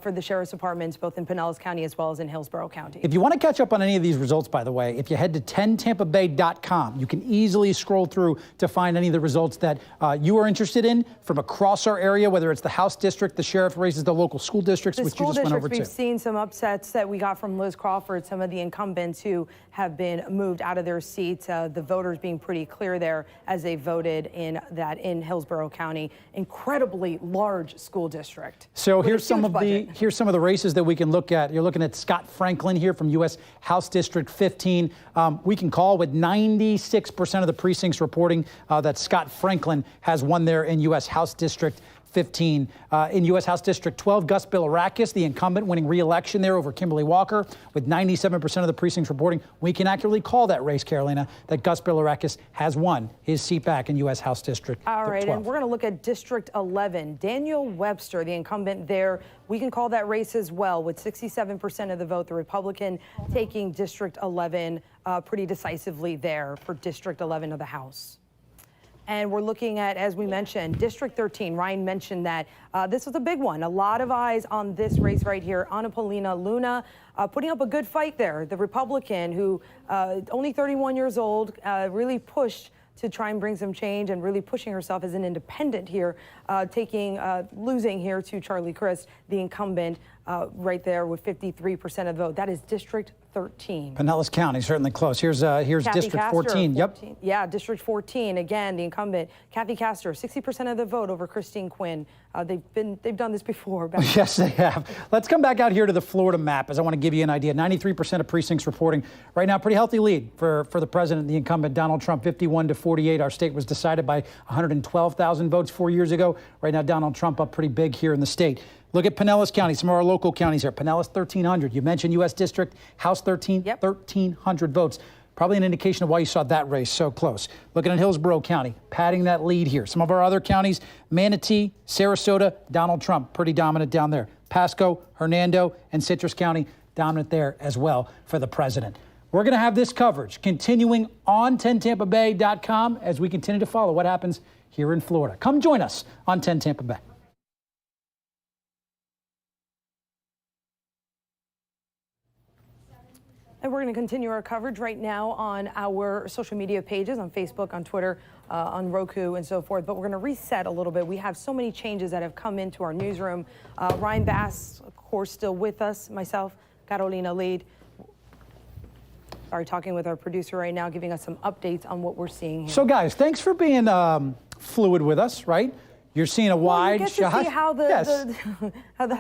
for the sheriff's departments, both in Pinellas County as well as in Hillsborough County. If you want to catch up on any of these results, by the way, if you head to 10tampabay.com, you can easily scroll through to find any of the results that you are interested in from across our area, whether it's the House District, the sheriff races, the local school districts, which you just went over to. We've seen some upsets that we got from Liz Crawford, some of the incumbents who have been moved out of their seats, the voters being pretty clear there as they voted in Hillsborough County. Incredibly large school district. So here's some of the races that we can look at. You're looking at Scott Franklin here from U.S. House District 15. We can call with 96% of the precincts reporting that Scott Franklin has won there in U.S. House District 15. In U.S. House District 12, Gus Bilirakis, the incumbent, winning re-election there over Kimberly Walker, with 97% of the precincts reporting. We can accurately call that race, Carolina, that Gus Bilirakis has won his seat back in U.S. House District 12. All right, and we're going to look at District 11. Daniel Webster, the incumbent there, we can call that race as well, with 67% of the vote. The Republican taking District 11 pretty decisively there for District 11 of the House. And we're looking at, as we mentioned, District 13. Ryan mentioned that this was a big one. A lot of eyes on this race right here. Anna Paulina Luna putting up a good fight there. The Republican, who only 31 years old, really pushed to try and bring some change and really pushing herself as an independent here, losing here to Charlie Crist, the incumbent, right there with 53% of the vote. That is District 13. Pinellas County, certainly close. Here's District 14. Yep. Yeah, District 14. Again, the incumbent, Kathy Castor, 60% of the vote over Christine Quinn. They've done this before. Yes, they have. Let's come back out here to the Florida map, as I want to give you an idea. 93% of precincts reporting right now. Pretty healthy lead for the president, the incumbent Donald Trump, 51-48. Our state was decided by 112,000 votes 4 years ago. Right now, Donald Trump up pretty big here in the state. Look at Pinellas County, some of our local counties here. Pinellas, 1,300. You mentioned U.S. District, House 13, 1,300 votes. Probably an indication of why you saw that race so close. Looking at Hillsborough County, padding that lead here. Some of our other counties, Manatee, Sarasota, Donald Trump, pretty dominant down there. Pasco, Hernando, and Citrus County, dominant there as well for the president. We're going to have this coverage continuing on 10tampabay.com as we continue to follow what happens here in Florida. Come join us on 10 Tampa Bay. And we're going to continue our coverage right now on our social media pages, on Facebook, on Twitter, on Roku, and so forth. But we're going to reset a little bit. We have so many changes that have come into our newsroom. Ryan Bass, of course, still with us. Myself, Carolina Lead. Are talking with our producer right now, giving us some updates on what we're seeing here. So, guys, thanks for being fluid with us, right? You're seeing a wide shot. You get to see how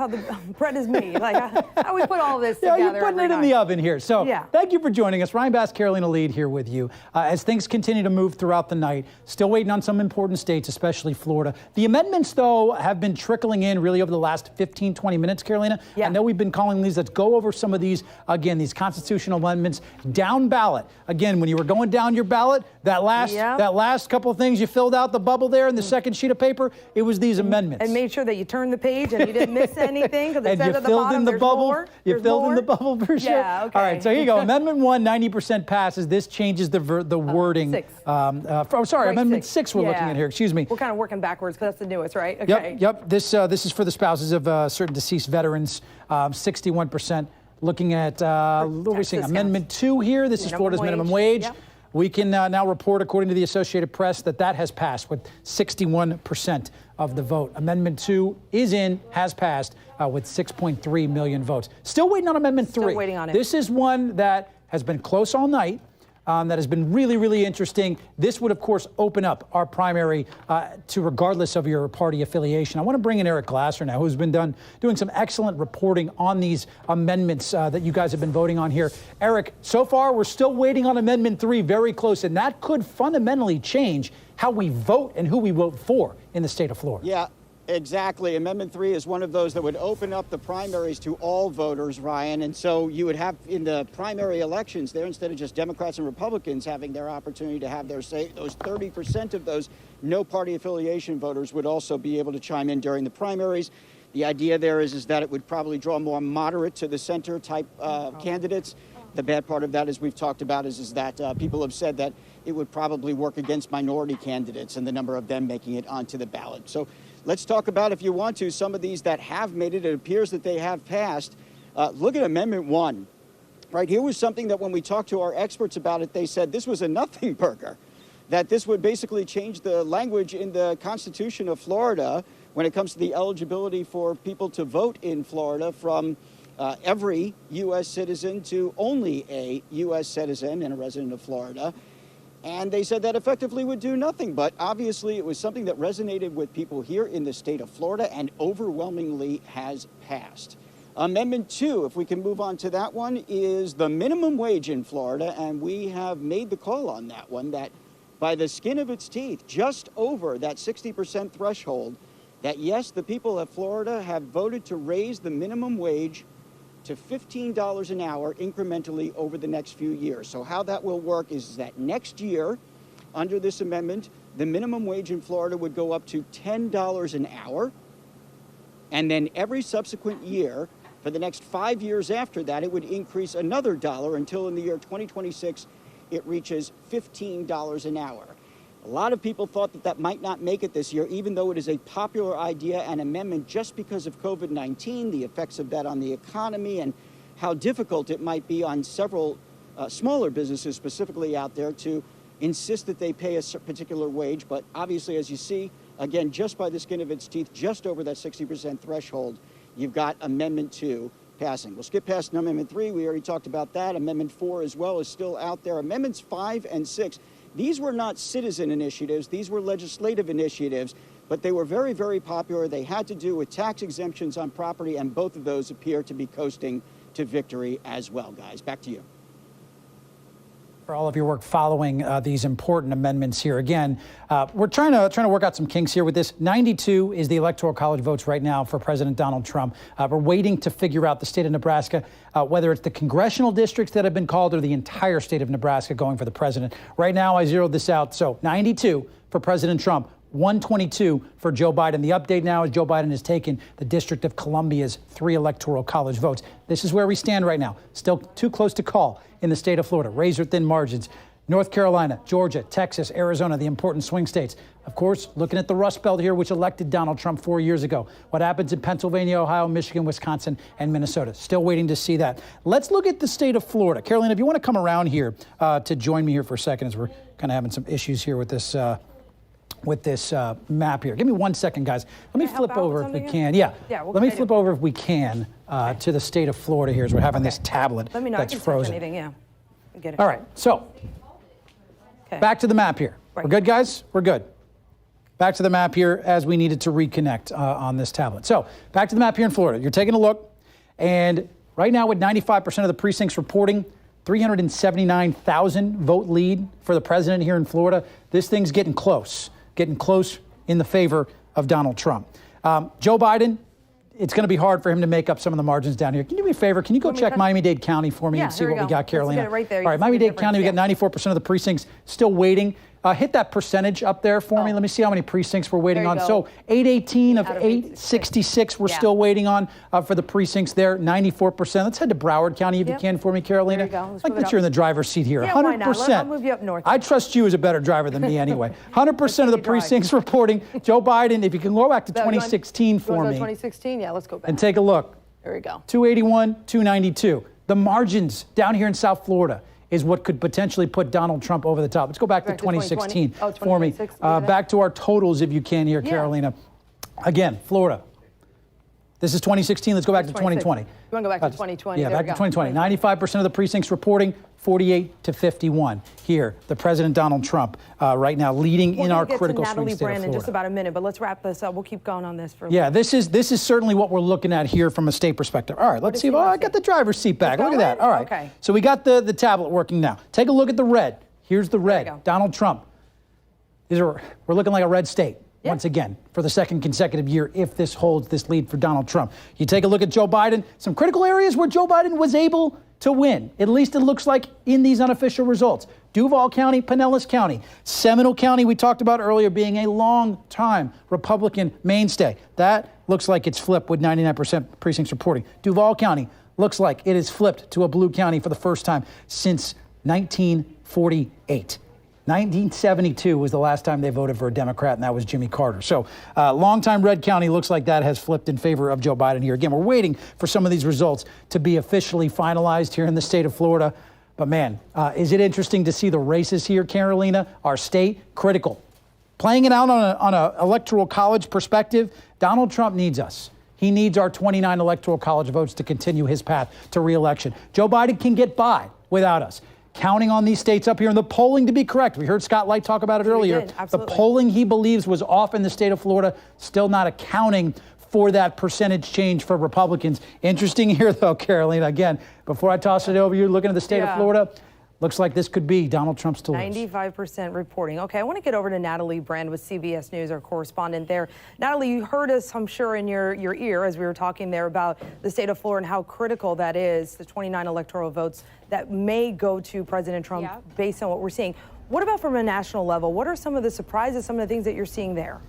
the bread is made, like how we put all this together. Yeah, you're putting it in the oven here. So thank you for joining us. Ryan Bass, Carolina Lead here with you. As things continue to move throughout the night, still waiting on some important states, especially Florida. The amendments, though, have been trickling in really over the last 15, 20 minutes, Carolina. Yeah. I know we've been calling these. Let's go over some of these, again, these constitutional amendments down ballot. Again, when you were going down your ballot, That last couple of things you filled out the bubble there in the second sheet of paper, it was these amendments. And made sure that you turned the page and you didn't miss anything because it says at the bottom there's more. You filled in the bubble for sure. Yeah, okay. All right, so here you go. Amendment 1, 90% passes. This changes the wording. 6. Amendment 6 we're looking at here. Excuse me. We're kind of working backwards because that's the newest, right? Okay. Yep. This is for the spouses of certain deceased veterans. 61%. Looking at what are we seeing? Amendment 2 here. This is Florida's minimum wage. Yep. We can now report, according to the Associated Press, that has passed with 61% of the vote. Amendment 2 has passed with 6.3 million votes. Still waiting on Amendment 3. Still waiting on it. This is one that has been close all night. That has been really, really interesting. This would, of course, open up our primary to regardless of your party affiliation. I want to bring in Eric Glasser now, who's been doing some excellent reporting on these amendments that you guys have been voting on here. Eric, so far, we're still waiting on Amendment 3, very close, and that could fundamentally change how we vote and who we vote for in the state of Florida. Yeah. Exactly. Amendment 3 is one of those that would open up the primaries to all voters, Ryan. And so you would have in the primary elections there, instead of just Democrats and Republicans having their opportunity to have their say, those 30% of those no party affiliation voters would also be able to chime in during the primaries. The idea there is that it would probably draw more moderate to the center type candidates. The bad part of that, as we've talked about, is that people have said that it would probably work against minority candidates and the number of them making it onto the ballot. So let's talk about, if you want to, some of these that have made it. It appears that they have passed. Look at Amendment 1. Right here was something that when we talked to our experts about it, they said this was a nothing burger, that this would basically change the language in the Constitution of Florida when it comes to the eligibility for people to vote in Florida from every U.S. citizen to only a U.S. citizen and a resident of Florida. And they said that effectively would do nothing. But obviously, it was something that resonated with people here in the state of Florida and overwhelmingly has passed. Amendment 2, if we can move on to that one, is the minimum wage in Florida. And we have made the call on that one, that by the skin of its teeth, just over that 60% threshold, that yes, the people of Florida have voted to raise the minimum wage to $15 an hour incrementally over the next few years. So how that will work is that next year, under this amendment, the minimum wage in Florida would go up to $10 an hour. And then every subsequent year, for the next 5 years after that, it would increase another dollar until in the year 2026, it reaches $15 an hour. A lot of people thought that that might not make it this year, even though it is a popular idea and amendment just because of COVID-19, the effects of that on the economy, and how difficult it might be on several smaller businesses specifically out there to insist that they pay a particular wage. But obviously, as you see, again, just by the skin of its teeth, just over that 60% threshold, you've got Amendment 2 passing. We'll skip past Amendment 3. We already talked about that. Amendment 4 as well is still out there. Amendments 5 and 6. These were not citizen initiatives. These were legislative initiatives, but they were very, very popular. They had to do with tax exemptions on property, and both of those appear to be coasting to victory as well, guys. Back to you. For all of your work following these important amendments here. Again, we're trying to work out some kinks here with this. 92 is the Electoral College votes right now for President Donald Trump. We're waiting to figure out the state of Nebraska, whether it's the congressional districts that have been called or the entire state of Nebraska going for the president. Right now, I zeroed this out. So 92 for President Trump, 122 for Joe Biden. The update now is Joe Biden has taken the District of Columbia's 3 Electoral College votes. This is where we stand right now. Still too close to call in the state of Florida. Razor-thin margins. North Carolina, Georgia, Texas, Arizona, the important swing states. Of course, looking at the Rust Belt here, which elected Donald Trump 4 years ago. What happens in Pennsylvania, Ohio, Michigan, Wisconsin, and Minnesota? Still waiting to see that. Let's look at the state of Florida. Carolina, if you want to come around here to join me here for a second, as we're kind of having some issues here with this map here. Give me 1 second, guys. Let me flip over if we can. Let me flip over if we can to the state of Florida here as we're having this tablet Let me know. that's I can frozen. Anything, yeah. Get it. All right, so back to the map here. Right. We're good, guys? We're good. Back to the map here as we needed to reconnect on this tablet. So back to the map here in Florida. You're taking a look, and right now with 95% of the precincts reporting 379,000 vote lead for the president here in Florida, this thing's getting close in the favor of Donald Trump. Joe Biden it's going to be hard for him to make up some of the margins down here. Can you do me a favor? Can you go check Miami-Dade County for me and see what we got, Carolina? Let's get it right there. All right, Miami-Dade County, we got 94% of the precincts still waiting. Hit that percentage up there for me. Let me see how many precincts we're waiting on. So 818 of 866 we're still waiting on for the precincts there, 94%. Let's head to Broward County if you can for me, Carolina. There you go. Like that you're in the driver's seat here. 100%. I'll move you up north. I trust you as a better driver than me anyway. 100% of the precincts reporting Joe Biden. If you can go back to 2016 for me. 2016? Yeah, let's go back. And take a look. There we go. 281, 292. The margins down here in South Florida is what could potentially put Donald Trump over the top. Let's go back to 2016 for me. Back to our totals if you can here, Carolina. Again, Florida. This is 2016. Let's go back to 2020. You want to go back to 2020? Yeah, back to 2020. 95% of the precincts reporting, 48 to 51. Here, the President Donald Trump right now leading in our critical swing state of Florida. In just about a minute, but let's wrap this up. We'll keep going on this for a minute. This is certainly what we're looking at here from a state perspective. All right, let's see. I got the driver's seat back. Look at that. All right. Okay. So we got the tablet working now. Take a look at the red. Here's the red. Donald Trump. We're looking like a red state. Once again, for the second consecutive year, if this holds this lead for Donald Trump. You take a look at Joe Biden, some critical areas where Joe Biden was able to win. At least it looks like in these unofficial results. Duval County, Pinellas County, Seminole County, we talked about earlier being a long-time Republican mainstay. That looks like it's flipped with 99% precincts reporting. Duval County looks like it is flipped to a blue county for the first time since 1948. 1972 was the last time they voted for a Democrat, and that was Jimmy Carter. So longtime red county looks like that has flipped in favor of Joe Biden here. Again, we're waiting for some of these results to be officially finalized here in the state of Florida. But man, is it interesting to see the races here, Carolina, our state, critical. Playing it out on an electoral college perspective, Donald Trump needs us. He needs our 29 electoral college votes to continue his path to re-election. Joe Biden can get by without us. Counting on these states up here and the polling to be correct. We heard Scott Light talk about it earlier. The polling he believes was off in the state of Florida, still not accounting for that percentage change for Republicans. Interesting here, though, Carolina. Again, before I toss it over, you're looking at the state of Florida. Looks like this could be Donald Trump's to lose. 95% reporting. Okay, I want to get over to Natalie Brand with CBS News, our correspondent there. Natalie, you heard us, I'm sure, in your ear as we were talking there about the state of Florida and how critical that is, the 29 electoral votes that may go to President Trump based on what we're seeing. What about from a national level? What are some of the surprises, some of the things that you're seeing there?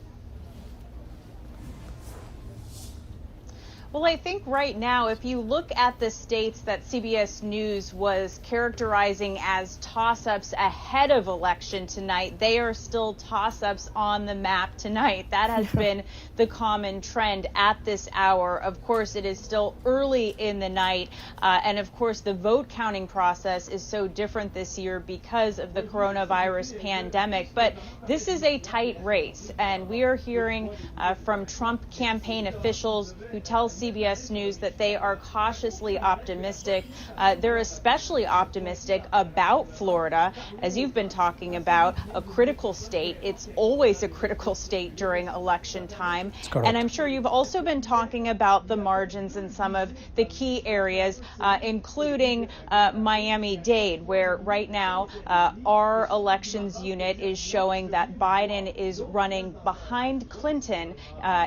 Well, I think right now, if you look at the states that CBS News was characterizing as toss-ups ahead of election tonight, they are still toss-ups on the map tonight. That has been the common trend at this hour. Of course, it is still early in the night. And of course, the vote counting process is so different this year because of the coronavirus pandemic. But this is a tight race. And we are hearing from Trump campaign officials who tell CBS News that they are cautiously optimistic. They're especially optimistic about Florida, as you've been talking about, a critical state. It's always a critical state during election time. And I'm sure you've also been talking about the margins in some of the key areas, including Miami-Dade, where right now our elections unit is showing that Biden is running behind Clinton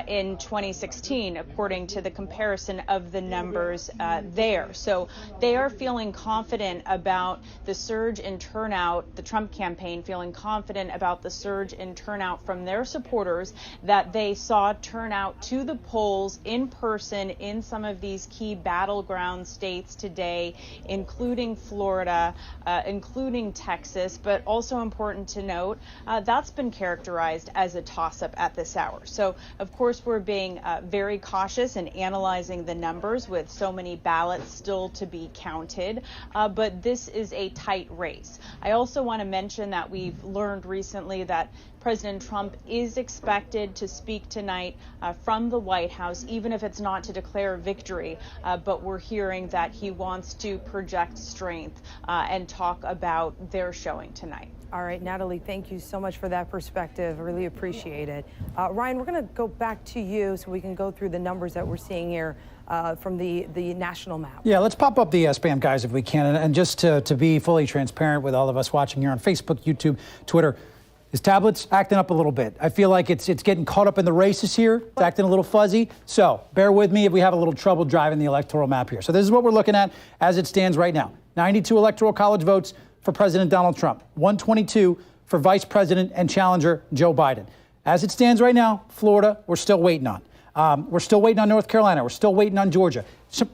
in 2016, according to the comparison of the numbers there. So they are feeling confident about the surge in turnout, the Trump campaign feeling confident about the surge in turnout from their supporters that they saw turn out to the polls in person in some of these key battleground states today, including Florida, including Texas, but also important to note, that's been characterized as a toss-up at this hour. So, of course, we're being very cautious and analyzing the numbers with so many ballots still to be counted, but this is a tight race. I also want to mention that we've learned recently that President Trump is expected to speak tonight from the White House, even if it's not to declare victory, but we're hearing that he wants to project strength and talk about their showing tonight. All right, Natalie, thank you so much for that perspective. I really appreciate it. Ryan, we're going to go back to you so we can go through the numbers that we're seeing here from the national map. Yeah, let's pop up the SBAM, guys, if we can. And just to be fully transparent with all of us watching here on Facebook, YouTube, Twitter, His tablet's acting up a little bit. I feel like it's getting caught up in the races here. It's acting a little fuzzy. So bear with me if we have a little trouble driving the electoral map here. So this is what we're looking at as it stands right now. 92 electoral college votes for President Donald Trump. 122 for Vice President and challenger Joe Biden. As it stands right now, Florida, we're still waiting on. We're still waiting on North Carolina. We're still waiting on Georgia.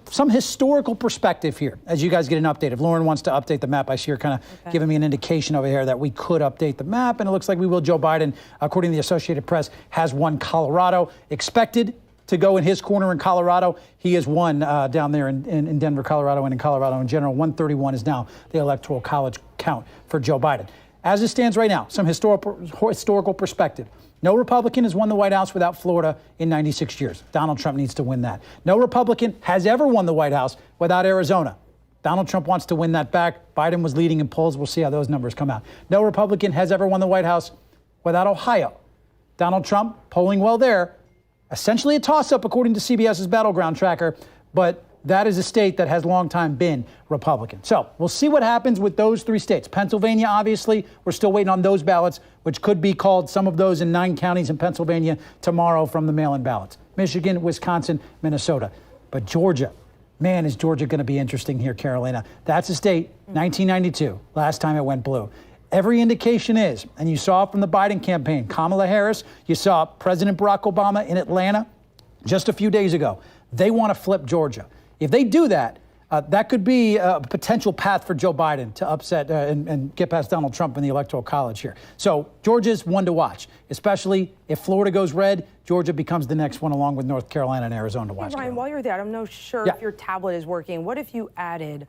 Some historical perspective here as you guys get an update. If Lauren wants to update the map, I see her kind of giving me an indication over here that we could update the map, and it looks like we will. Joe Biden, according to the Associated Press, has won Colorado. Expected to go in his corner in Colorado. He has won down there in Denver, Colorado, and in Colorado in general. 131 is now the electoral college count for Joe Biden. As it stands right now, some historical perspective. No Republican has won the White House without Florida in 96 years. Donald Trump needs to win that. No Republican has ever won the White House without Arizona. Donald Trump wants to win that back. Biden was leading in polls. We'll see how those numbers come out. No Republican has ever won the White House without Ohio. Donald Trump polling well there. Essentially a toss-up according to CBS's Battleground Tracker, but that is a state that has long time been Republican. So we'll see what happens with those three states. Pennsylvania, obviously, we're still waiting on those ballots, which could be called, some of those in 9 counties in Pennsylvania tomorrow from the mail-in ballots. Michigan, Wisconsin, Minnesota. But Georgia, man, is Georgia going to be interesting here, Carolina. That's a state, 1992, last time it went blue. Every indication is, and you saw it from the Biden campaign, Kamala Harris, you saw President Barack Obama in Atlanta just a few days ago. They want to flip Georgia. If they do that, that could be a potential path for Joe Biden to upset and get past Donald Trump in the Electoral College here. So Georgia's one to watch, especially if Florida goes red. Georgia becomes the next one along with North Carolina and Arizona to watch. Hey, Ryan, while you're there, I'm not sure if your tablet is working. What if you added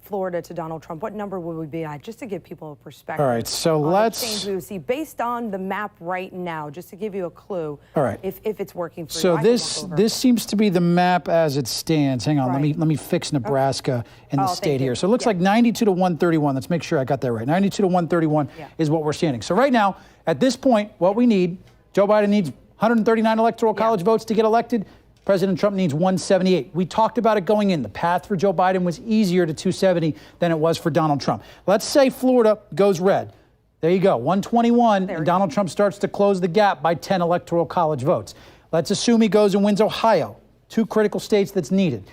Florida to Donald Trump? What number would we be at, just to give people a perspective? All right, so let's change we would see based on the map right now, just to give you a clue. All right, if it's working for you. So this seems to be the map as it stands. Hang on, let me fix Nebraska in the state here. So it looks like 92 to 131. Let's make sure I got that right. 92 to 131 is what we're standing. So right now, at this point, what we need, Joe Biden needs 139 electoral college votes to get elected. President Trump needs 178. We talked about it going in. The path for Joe Biden was easier to 270 than it was for Donald Trump. Let's say Florida goes red. There you go, 121, and Donald Trump starts to close the gap by 10 electoral college votes. Let's assume he goes and wins Ohio, 2 critical states that's needed,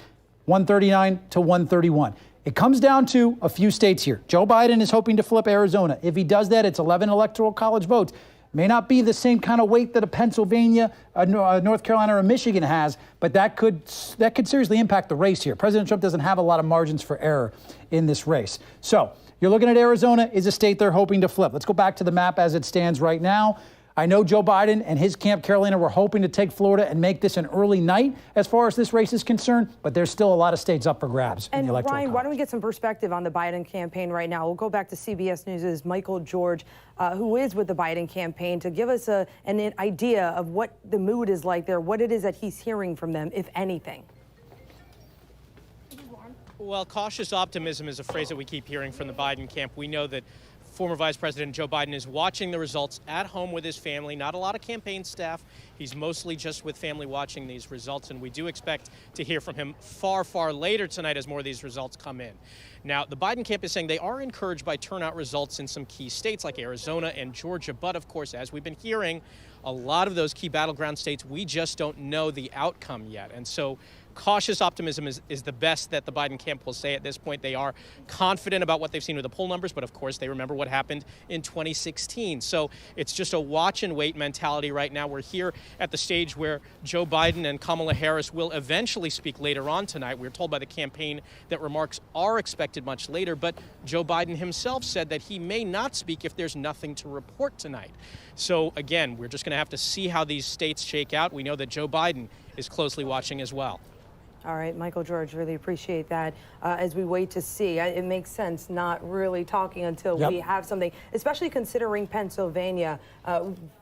139 to 131. It comes down to a few states here. Joe Biden is hoping to flip Arizona. If he does that, it's 11 electoral college votes. May not be the same kind of weight that a Pennsylvania, North Carolina, or Michigan has, but that could seriously impact the race here. President Trump doesn't have a lot of margins for error in this race. So you're looking at Arizona is a state they're hoping to flip. Let's go back to the map as it stands right now. I know Joe Biden and his camp, Carolina, were hoping to take Florida and make this an early night as far as this race is concerned, but there's still a lot of states up for grabs in the electoral college. Ryan, why don't we get some perspective on the Biden campaign right now? We'll go back to CBS News' Michael George, who is with the Biden campaign, to give us an idea of what the mood is like there, what it is that he's hearing from them, if anything. Well, cautious optimism is a phrase that we keep hearing from the Biden camp. We know that former Vice President Joe Biden is watching the results at home with his family. Not a lot of campaign staff. He's mostly just with family watching these results, and we do expect to hear from him far, far later tonight as more of these results come in. Now, the Biden camp is saying they are encouraged by turnout results in some key states like Arizona and Georgia, but of course, as we've been hearing, a lot of those key battleground states, we just don't know the outcome yet. And so cautious optimism is the best that the Biden camp will say at this point. They are confident about what they've seen with the poll numbers, but of course they remember what happened in 2016. So it's just a watch and wait mentality right now. We're here at the stage where Joe Biden and Kamala Harris will eventually speak later on tonight. We're told by the campaign that remarks are expected much later, but Joe Biden himself said that he may not speak if there's nothing to report tonight. So again, we're just going to have to see how these states shake out. We know that Joe Biden is closely watching as well. All right, Michael George, really appreciate that. As we wait to see, it makes sense not really talking until we have something, especially considering Pennsylvania.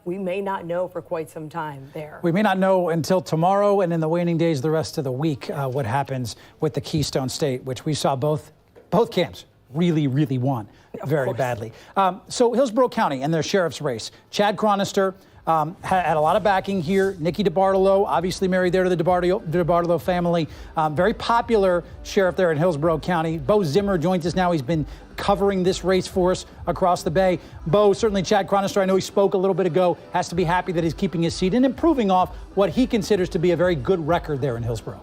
We may not know for quite some time there. We may not know until tomorrow and in the waning days the rest of the week what happens with the Keystone State, which we saw both camps really want very badly. So Hillsborough County and their sheriff's race. Chad Chronister had a lot of backing here. Nikki DiBartolo, obviously married there to the DiBartolo family. Very popular sheriff there in Hillsborough County. Bo Zimmer joins us now. He's been covering this race for us across the Bay. Bo, certainly Chad Chronister, I know he spoke a little bit ago, has to be happy that he's keeping his seat and improving off what he considers to be a very good record there in Hillsborough.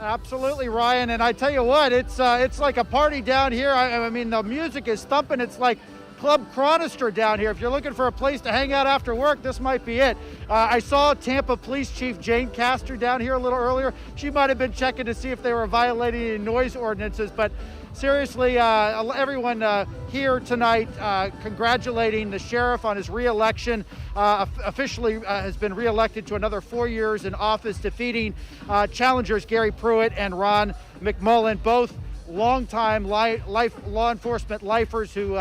Absolutely, Ryan. And I tell you what, it's like a party down here. I mean, the music is thumping. It's like Club Chronister down here. If you're looking for a place to hang out after work, this might be it. I saw Tampa Police Chief Jane Castor down here a little earlier. She might have been checking to see if they were violating any noise ordinances, but seriously, everyone here tonight congratulating the sheriff on his re-election. Officially has been re-elected to another 4 years in office, defeating challengers Gary Pruitt and Ron McMullen, both longtime law enforcement lifers who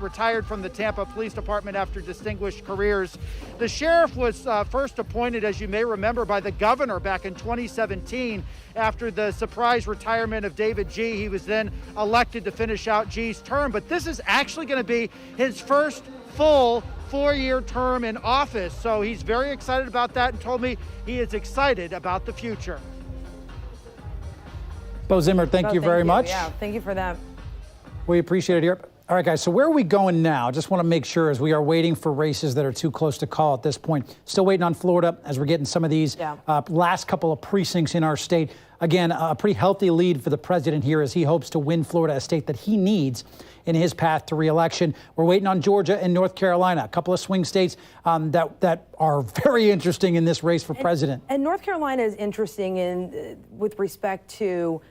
retired from the Tampa Police Department after distinguished careers. The sheriff was first appointed, as you may remember, by the governor back in 2017 after the surprise retirement of David Gee. He was then elected to finish out Gee's term, but this is actually going to be his first full 4-year term in office. So he's very excited about that and told me he is excited about the future. Bo Zimmer, thank you very much. Yeah, thank you for that. We appreciate it here. All right, guys, so where are we going now? Just want to make sure as we are waiting for races that are too close to call at this point. Still waiting on Florida as we're getting some of these last couple of precincts in our state. Again, a pretty healthy lead for the president here as he hopes to win Florida, a state that he needs in his path to re-election. We're waiting on Georgia and North Carolina, a couple of swing states that are very interesting in this race for president. And North Carolina is interesting with respect to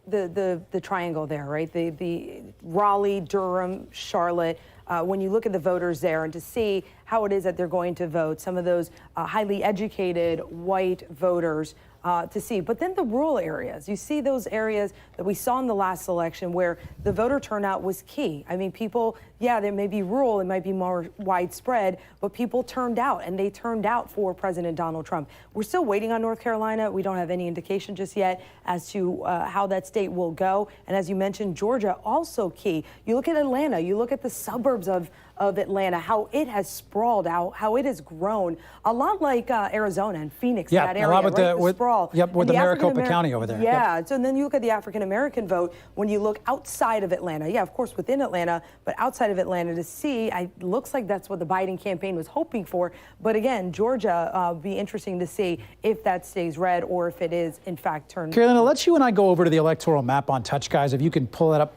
the triangle there, right? The Raleigh, Durham, Charlotte. When you look at the voters there and to see how it is that they're going to vote, some of those highly educated white voters to see. But then the rural areas, you see those areas that we saw in the last election where the voter turnout was key. I mean, people, yeah, they may be rural, it might be more widespread, but people turned out, and they turned out for President Donald Trump. We're still waiting on North Carolina. We don't have any indication just yet as to how that state will go. And as you mentioned, Georgia also key. You look at Atlanta, you look at the suburbs of Atlanta, how it has sprawled out, how it has grown, a lot like Arizona and Phoenix, that area, a lot with right? the sprawl. Yep, with the Maricopa County over there. Yeah, yep. So then you look at the African-American vote when you look outside of Atlanta. Yeah, of course, within Atlanta, but outside of Atlanta to see, it looks like that's what the Biden campaign was hoping for. But again, Georgia, be interesting to see if that stays red or if it is, in fact, turned. Carolina, let's you and I go over to the electoral map on Touch, guys, if you can pull that up.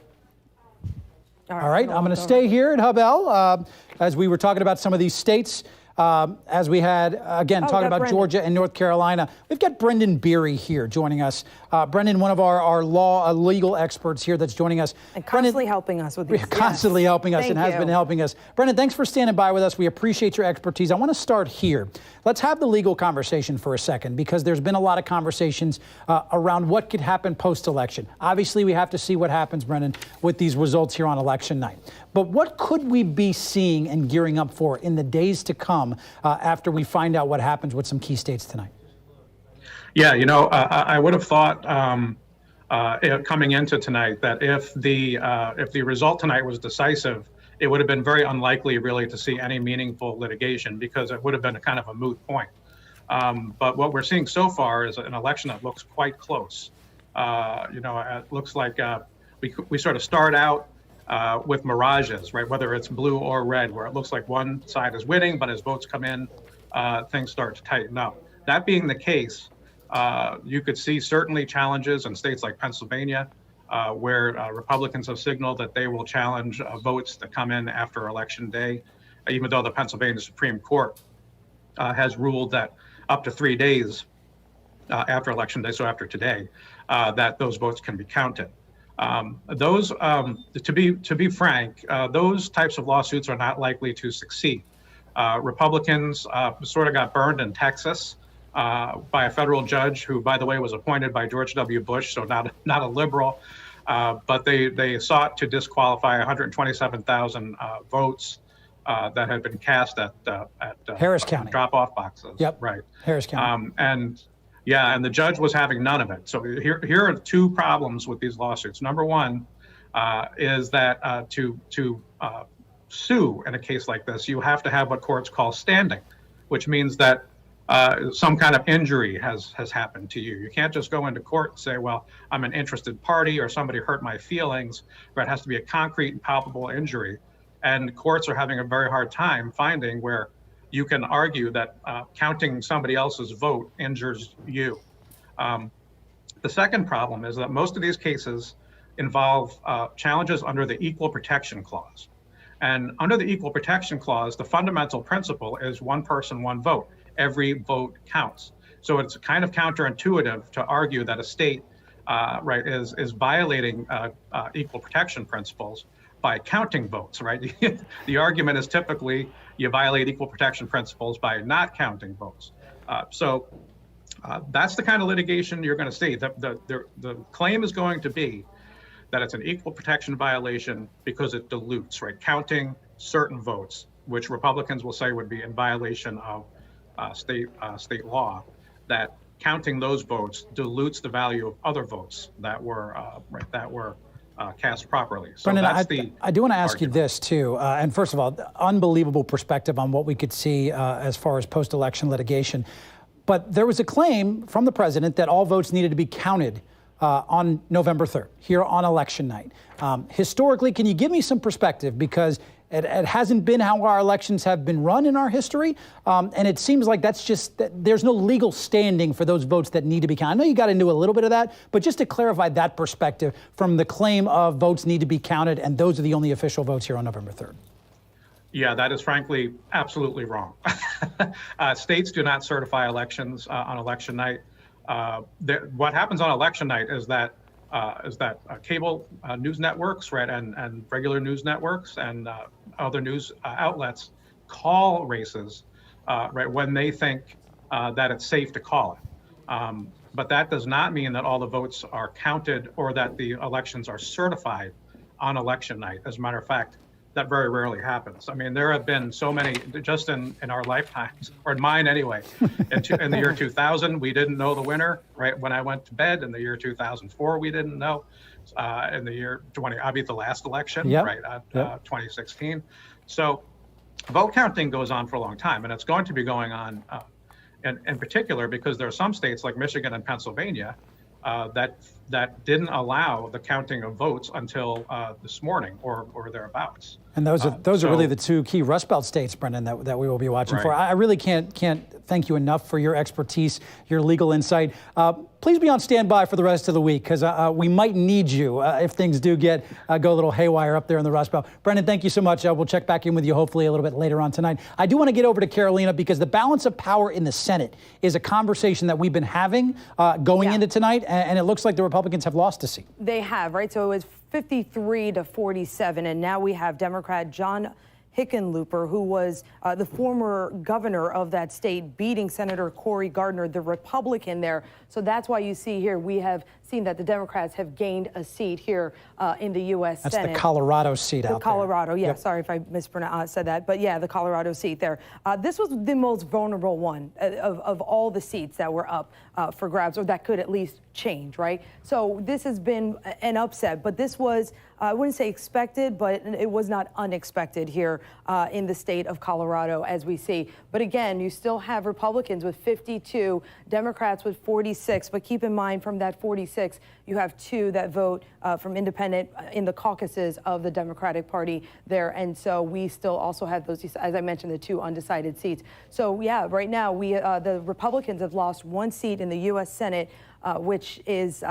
All right, I'm going to stay here at Hubell as we were talking about some of these states. As we had, again, talking about Brendan. Georgia and North Carolina. We've got Brendan Beery here joining us. Brendan, one of our legal experts here that's joining us. And constantly helping us with these. Constantly helping us and has been helping us. Brendan, thanks for standing by with us. We appreciate your expertise. I want to start here. Let's have the legal conversation for a second because there's been a lot of conversations around what could happen post-election. Obviously, we have to see what happens, Brendan, with these results here on election night. But what could we be seeing and gearing up for in the days to come after we find out what happens with some key states tonight? Yeah, you know, I would have thought coming into tonight that if the result tonight was decisive, it would have been very unlikely really to see any meaningful litigation because it would have been a kind of a moot point. But what we're seeing so far is an election that looks quite close. You know, it looks like we sort of start out with mirages, right? Whether it's blue or red, where it looks like one side is winning, but as votes come in, things start to tighten up. That being the case, you could see certainly challenges in states like Pennsylvania, where Republicans have signaled that they will challenge votes that come in after Election Day, even though the Pennsylvania Supreme Court has ruled that up to 3 days after Election Day, so after today, that those votes can be counted. To be frank, those types of lawsuits are not likely to succeed. Republicans sort of got burned in Texas by a federal judge who, by the way, was appointed by George W. Bush, so not a liberal. But they sought to disqualify 127,000 votes that had been cast at Harris County drop-off boxes. Yep. Right. Harris County. And the judge was having none of it. So here are two problems with these lawsuits. Number one is that to sue in a case like this, you have to have what courts call standing, which means that some kind of injury has happened to you. You can't just go into court and say, well, I'm an interested party or somebody hurt my feelings, but it has to be a concrete and palpable injury. And courts are having a very hard time finding where you can argue that counting somebody else's vote injures you. The second problem is that most of these cases involve challenges under the Equal Protection Clause. And under the Equal Protection Clause, the fundamental principle is one person, one vote. Every vote counts. So it's kind of counterintuitive to argue that a state is violating equal protection principles by counting votes, right? The argument is typically you violate equal protection principles by not counting votes. So that's the kind of litigation you're going to see. The claim is going to be that it's an equal protection violation because it dilutes, right? Counting certain votes, which Republicans will say would be in violation of state law, that counting those votes dilutes the value of other votes that were cast properly. So Brendan, I do want to ask you this too. And first of all, unbelievable perspective on what we could see as far as post-election litigation. But there was a claim from the president that all votes needed to be counted on November 3rd, here on election night. Historically, can you give me some perspective? Because it hasn't been how our elections have been run in our history. And it seems like there's no legal standing for those votes that need to be counted. I know you got into a little bit of that, but just to clarify that perspective from the claim of votes need to be counted and those are the only official votes here on November 3rd. Yeah, that is frankly absolutely wrong. States do not certify elections on election night. What happens on election night is that cable news networks, right, and regular news networks and other news outlets call races, right, when they think that it's safe to call it. But that does not mean that all the votes are counted or that the elections are certified on election night. As a matter of fact, that very rarely happens. I mean, there have been so many, just in our lifetimes, or in mine anyway. In the year 2000, we didn't know the winner, right, when I went to bed. In the year 2004, we didn't know. In the year obviously the last election, right, 2016. So vote counting goes on for a long time, and it's going to be going on in particular because there are some states like Michigan and Pennsylvania that didn't allow the counting of votes until this morning or thereabouts. And those are really the two key Rust Belt states, Brendan, that we will be watching for. I really can't thank you enough for your expertise, your legal insight. Please be on standby for the rest of the week because we might need you if things do go a little haywire up there in the Rust Belt. Brendan, thank you so much. We'll check back in with you hopefully a little bit later on tonight. I do want to get over to Carolina because the balance of power in the Senate is a conversation that we've been having going into tonight, and it looks like the Republicans have lost a seat. They have, right? So it was 53 to 47, and now we have Democrat John Hickenlooper, who was the former governor of that state, beating Senator Cory Gardner, the Republican there. So that's why you see here, we have seen that the Democrats have gained a seat here in the U.S. Senate. That's the Colorado seat out there. Colorado, yeah. Yep. Sorry if I said that. But yeah, the Colorado seat there. This was the most vulnerable one of all the seats that were up for grabs, or that could at least change, right? So this has been an upset, but this was, I wouldn't say expected, but it was not unexpected here in the state of Colorado, as we see. But again, you still have Republicans with 52, Democrats with 46, but keep in mind from that 46, you have 2 that vote from independent in the caucuses of the Democratic Party there. And so we still also have those, as I mentioned, the 2 undecided seats. So yeah, right now the Republicans have lost 1 seat in the U.S. Senate, which is,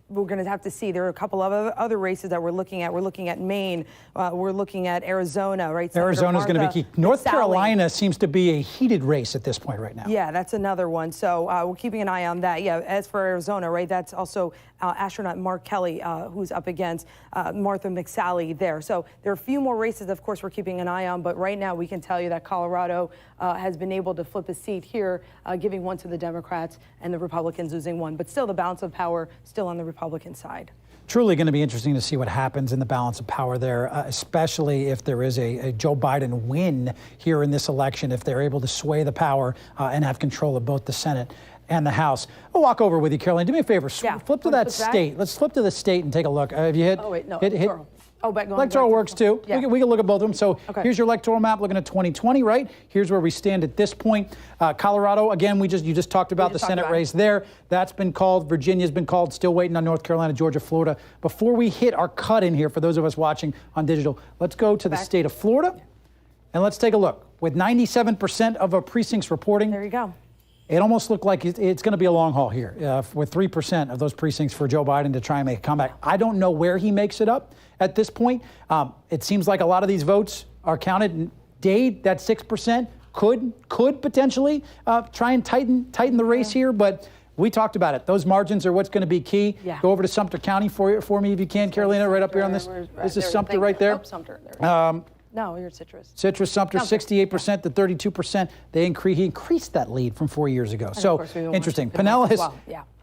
we're going to have to see. There are a couple of other races that we're looking at. We're looking at Maine. We're looking at Arizona, right? Arizona is going to be key. North Carolina seems to be a heated race at this point right now. Yeah, that's another one. So we're keeping an eye on that. Yeah, as for Arizona, right, that's also astronaut Mark Kelly, who's up against Martha McSally there. So there are a few more races, of course, we're keeping an eye on. But right now, we can tell you that Colorado has been able to flip a seat here, giving 1 to the Democrats and the Republicans losing 1. But still, the balance of power still on the Republican side. Truly going to be interesting to see what happens in the balance of power there, especially if there is a Joe Biden win here in this election, if they're able to sway the power and have control of both the Senate and the House. I'll walk over with you, Caroline. Do me a favor. Flip to that state. Let's flip to the state and take a look. Have you hit? Oh, wait, no. Oh, but electoral works too. Yeah. We can look at both of them. So okay. Here's your electoral map looking at 2020, right? Here's where we stand at this point. Colorado, again, you just talked about the Senate race there. That's been called. Virginia's been called. Still waiting on North Carolina, Georgia, Florida. Before we hit our cut in here, for those of us watching on digital, let's go to the state of Florida, and let's take a look. With 97% of our precincts reporting. There you go. It almost looked like it's going to be a long haul here with 3% of those precincts for Joe Biden to try and make a comeback. I don't know where he makes it up at this point. It seems like a lot of these votes are counted. Dade, that 6%, could potentially try and tighten the race here, but we talked about it. Those margins are what's going to be key. Yeah. Go over to Sumter County for me if you can, Carolina, right up here on this. This is Sumter right there. Oh, Sumter. There no, you're Citrus. Citrus, Sumter, 68% to 32%. He increased that lead from 4 years ago. So interesting. Pinellas,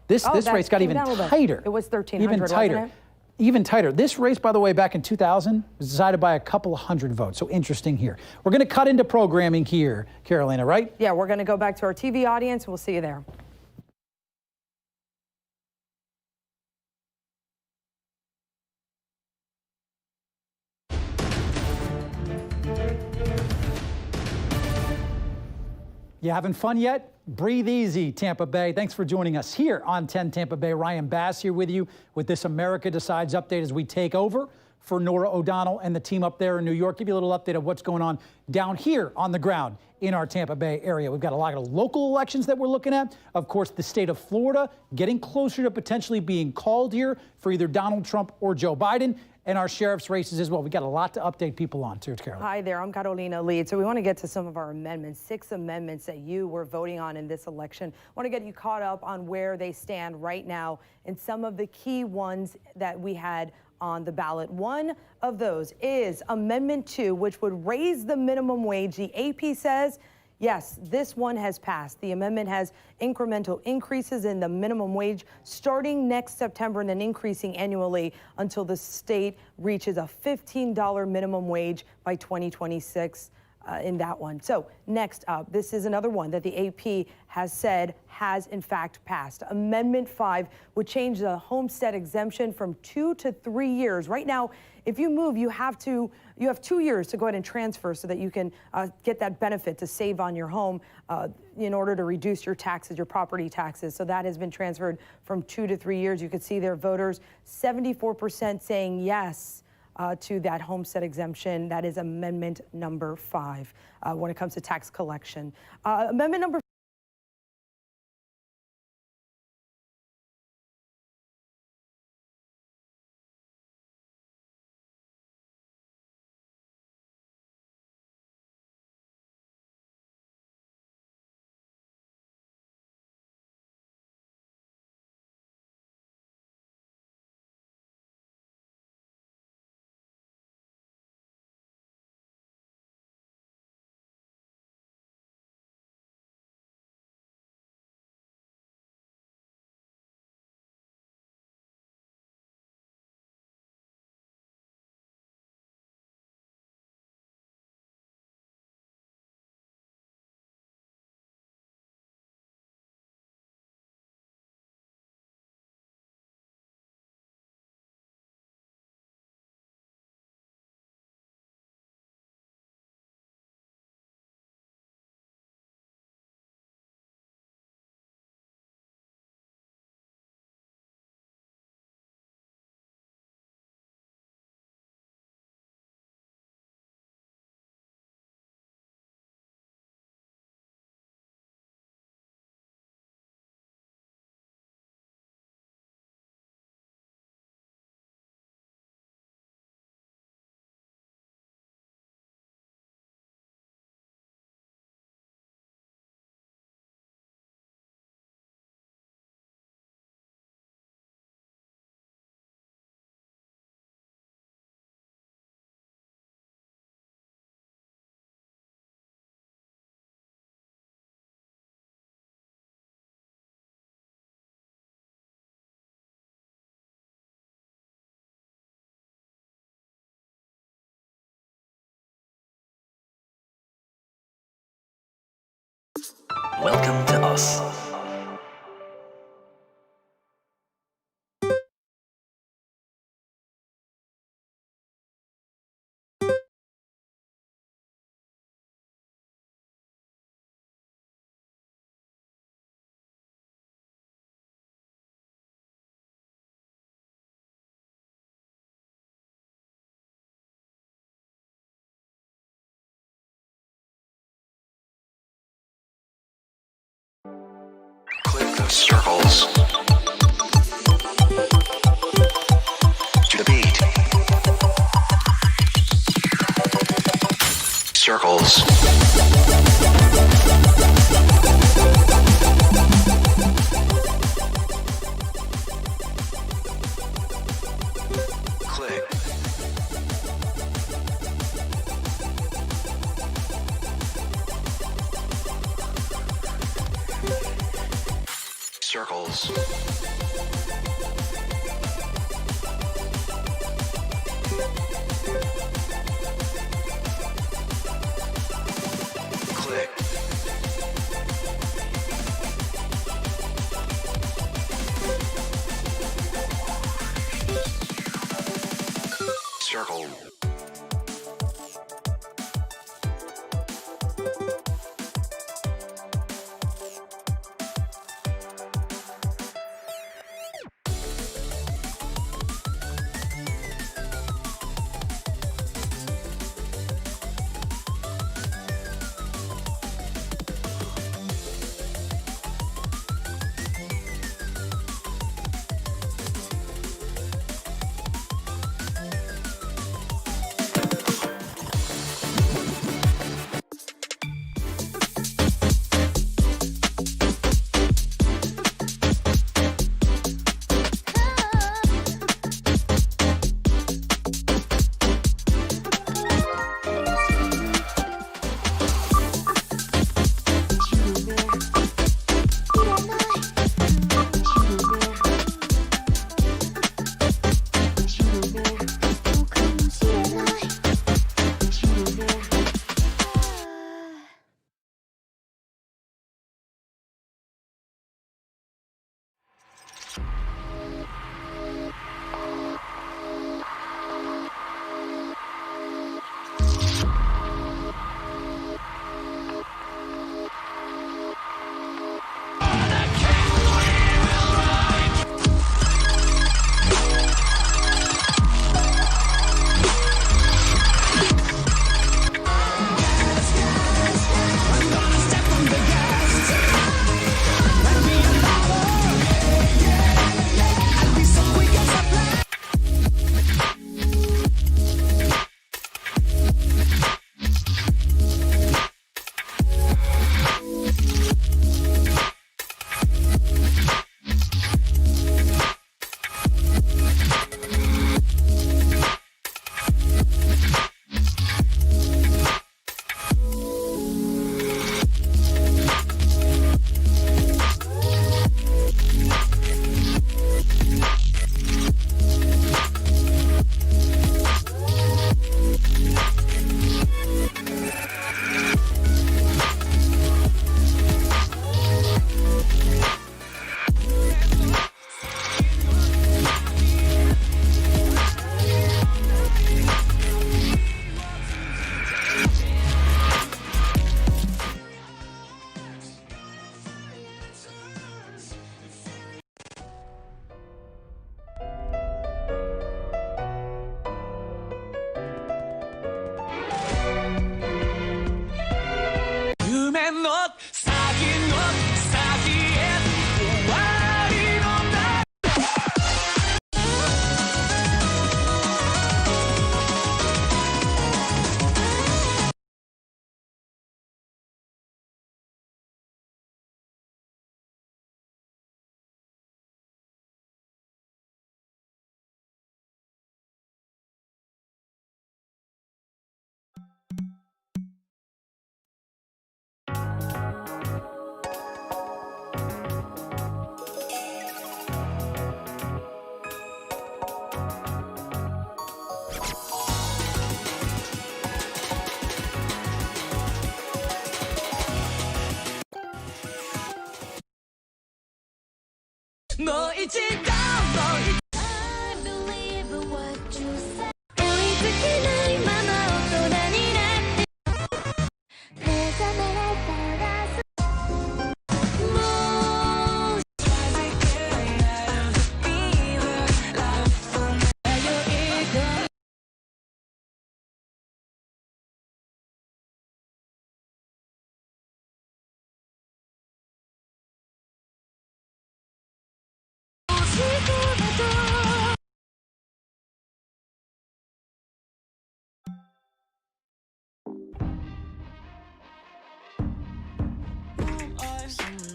this race got even tighter. It was 1,300, even tighter. wasn't it? Even tighter. This race, by the way, back in 2000 was decided by a couple of hundred votes. So interesting here. We're going to cut into programming here, Carolina, right? Yeah, we're going to go back to our TV audience. We'll see you there. You having fun yet? Breathe easy, Tampa Bay. Thanks for joining us here on 10 Tampa Bay. Ryan Bass here with you with this America Decides update as we take over for Norah O'Donnell and the team up there in New York. Give you a little update of what's going on down here on the ground in our Tampa Bay area. We've got a lot of local elections that we're looking at. Of course, the state of Florida getting closer to potentially being called here for either Donald Trump or Joe Biden. And our sheriff's races as well. We got a lot to update people on too, Carolina. Hi there, I'm Carolina Lead. So we want to get to some of our amendments, 6 amendments that you were voting on in this election. I want to get you caught up on where they stand right now and some of the key ones that we had on the ballot. One of those is Amendment 2, which would raise the minimum wage. The AP says, yes, this one has passed. The amendment has incremental increases in the minimum wage starting next September and then increasing annually until the state reaches a $15 minimum wage by 2026 in that one. So next up, this is another one that the AP has said has in fact passed. Amendment 5 would change the homestead exemption from 2 to 3 years. Right now, if you move, you have 2 years to go ahead and transfer so that you can get that benefit to save on your home in order to reduce your taxes, your property taxes. So that has been transferred from 2 to 3 years. You could see their voters, 74% saying yes to that homestead exemption. That is amendment number 5 when it comes to tax collection. Amendment number Welcome to us. Circles. To the beat. Circles. Click. Circles. Click. Circle.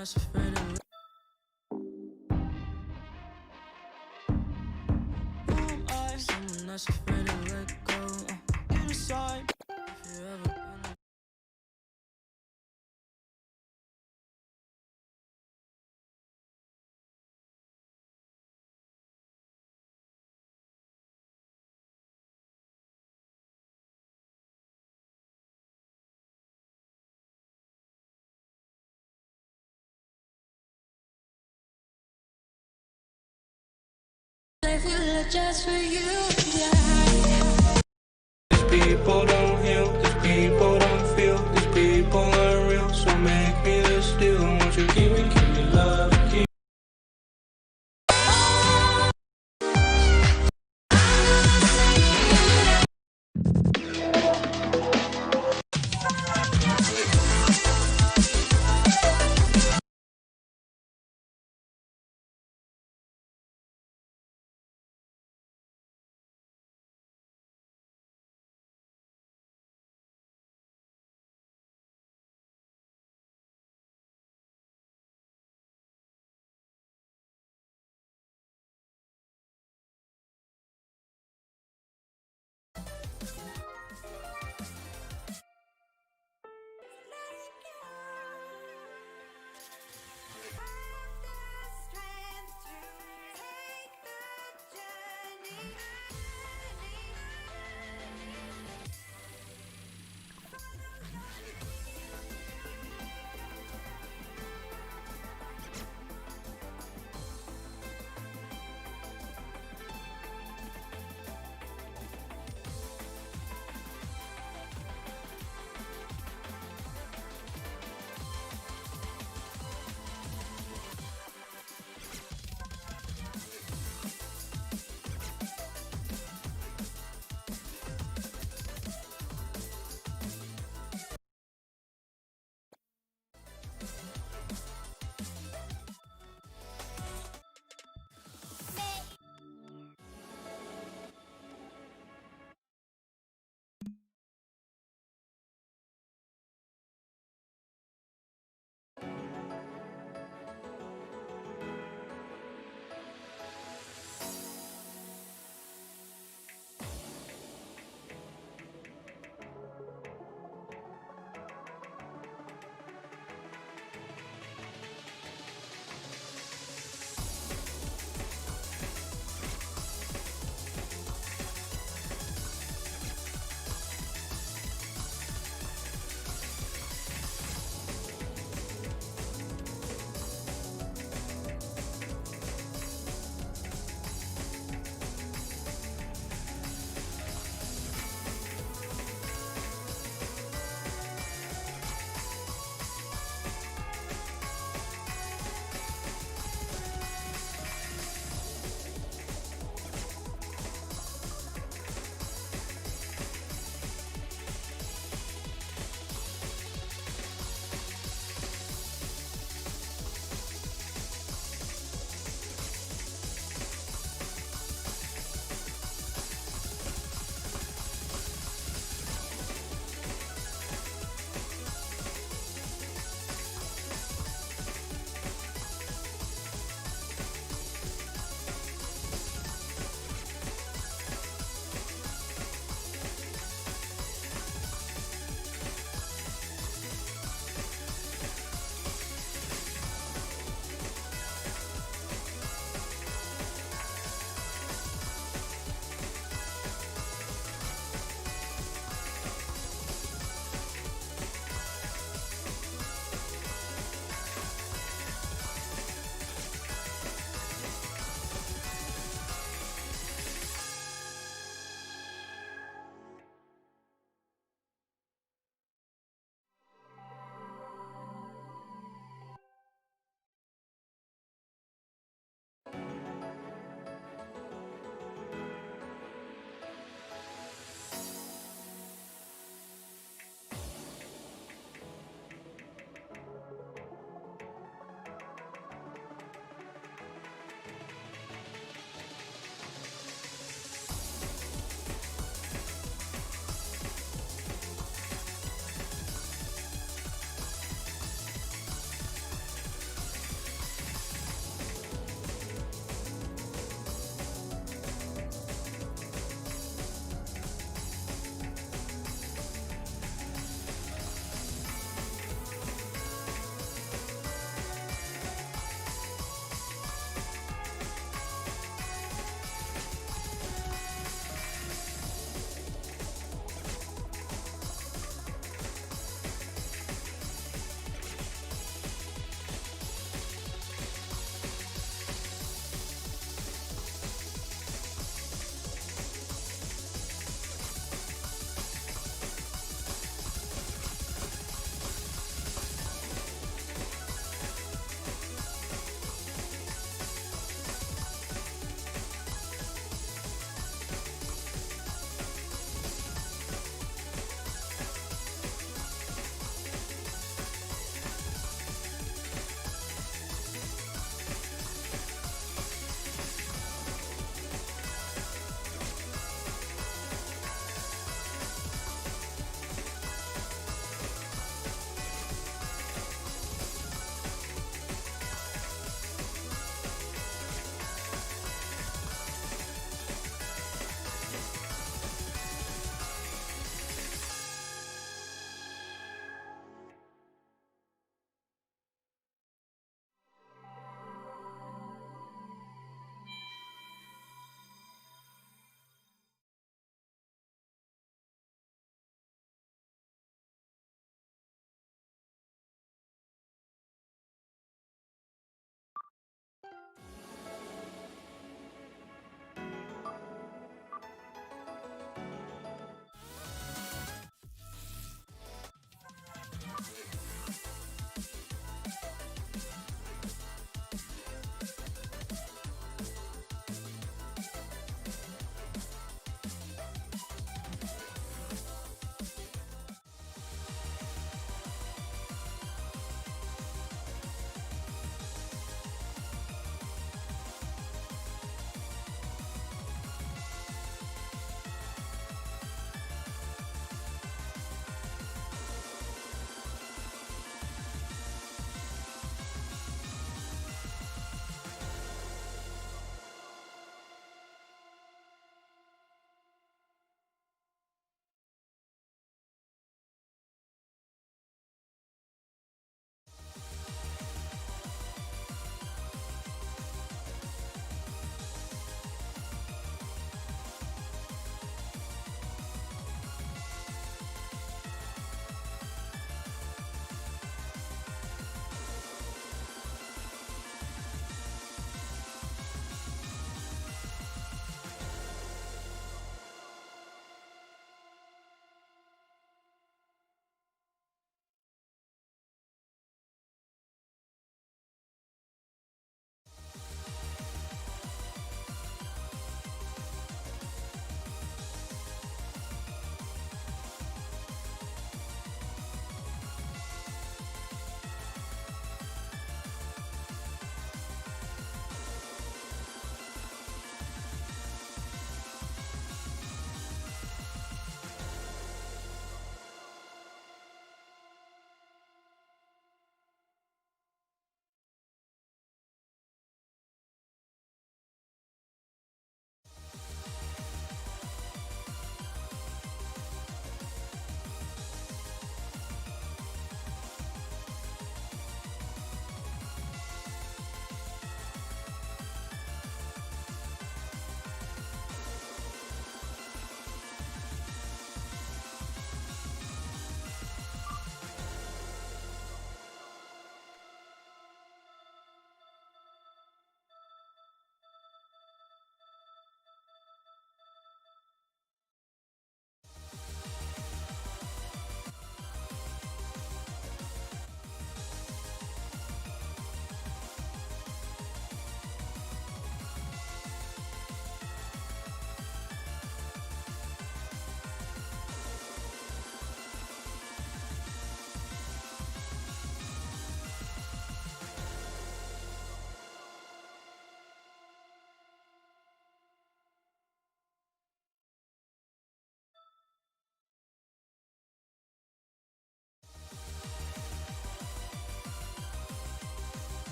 that's afraid to someone that's afraid to let go. Inside, if you ever been just for you, yeah. These people don't heal, these people don't feel, these people aren't real. So make me this deal, won't you give me